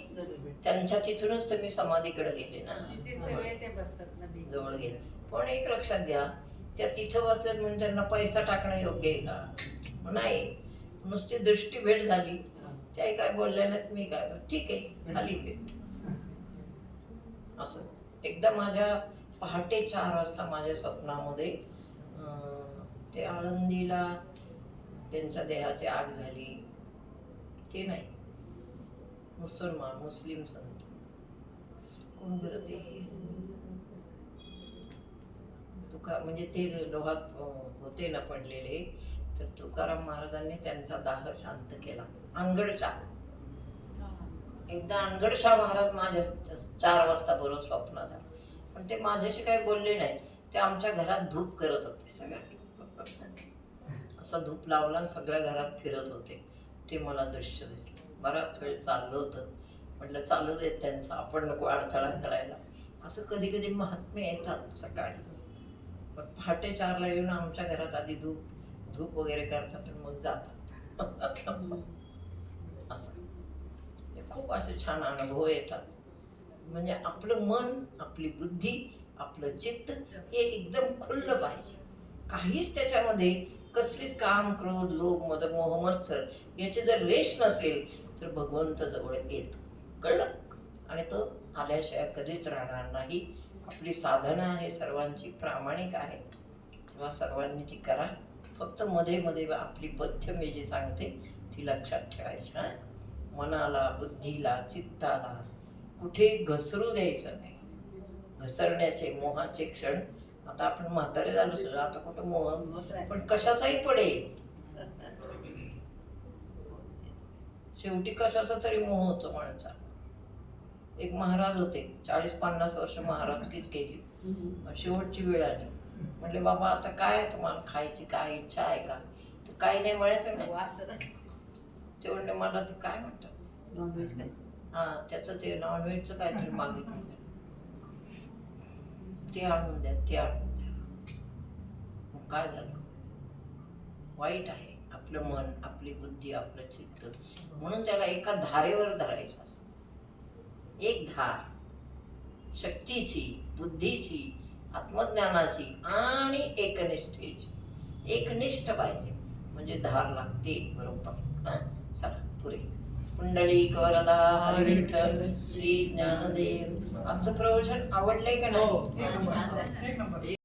त्यांच्या, तिथूनच तर मी समाधीकडे गेले ना, जिथे सगळे ते बसतात ना बिग. जवळ गेले. पण एक लक्षात घ्या, त्या तिथं बसल्यात म्हणून त्यांना पैसा टाकणं योग्य आहे का? नाही. नुसती दृष्टी भेट झाली, त्याही काय बोलल्या नाहीत, मी काय ठीक आहे झाली भेट. असं एकदा माझ्या पहाटे 4 वाजता माझ्या स्वप्नामध्ये ते आळंदीला त्यांच्या देहाची आग झाली. ते नाही, मुस्लिम संत कोण बरं ते म्हणजे ते लोहात होते ना पडलेले, तर तुकाराम महाराजांनी त्यांचा दाह शांत केला. अनगडशा एकदा अनगडशा महाराज माझ्या 4 वाजता बरोबर स्वप्नात आले, पण ते माझ्याशी काही बोलले नाही. ते आमच्या घरात धूप करत होते सगळ्या, असा धूप लावला आणि सगळ्या घरात फिरत होते. ते मला दृश्य दिसलं. बराच वेळ चाललं होतं. म्हटलं चालू देत त्यांचं, आपण नको अडथळा करायला. असं कधी कधी महात्मे येतात सकाळी, पण पहाटे 4ला येऊन आमच्या घरात आधी धूप वगैरे करतात आणि मग जातात. असं खूप असे छान अनुभव येतात. म्हणजे आपलं मन, आपली बुद्धी, आपलं चित्त हे एकदम खुल्लं पाहिजे. काहीच त्याच्यामध्ये कसलीच काम, क्रोध, लोभ, मद, मोह, मत्सर याची जर रेष नसेल तर भगवंत जवळ येत. कळलं? आणि तो आल्याशिवाय कधीच राहणार नाही. आपली साधना आहे सर्वांची प्रामाणिक आहे, तेव्हा सर्वांनी ती करा. फक्त मध्ये मध्ये आपली पथ्य मी जी सांगते ती लक्षात ठेवायची. हा, मनाला, बुद्धीला, चित्ताला कुठे घसरू द्यायचं नाही. घसरण्याचे, मोहाचे क्षण, आता आपण म्हातारे झालो सुद्धा, आता कुठं मोह, पण कशाचाही पडे, शेवटी कशाचा तरी मोह होतो माणसाला. एक महाराज होते, 40-50 वर्ष महाराजकीच केली. शेवटची वेळ आली, म्हटले बाबा आता काय तुम्हाला खायची काय इच्छा आहे का? तर काही नाही म्हणायचं नाही. ते म्हणले मला ते काय म्हणतात नॉनव्हेज खायचं. हा, त्याचं ते नॉनव्हेजचं काहीतरी मागितलं, ते आणून द्या, ते आणून द्या. मग काय झालं? वाईट आहे आपलं मन, आपली बुद्धी, आपलं चित्त. म्हणून त्याला एका धारेवर धरायचं असं. एक धार शक्तीची, बुद्धीची, आत्मज्ञानाची आणि एकनिष्ठेची. एकनिष्ठ पाहिजे म्हणजे धार लागते बरोबर. हा, चला पुरे. पुंडलिक वरदा हरी विठ्ठल श्री ज्ञानदेव. आजचं प्रवचन आवडलंय का नाही? एक नंबर.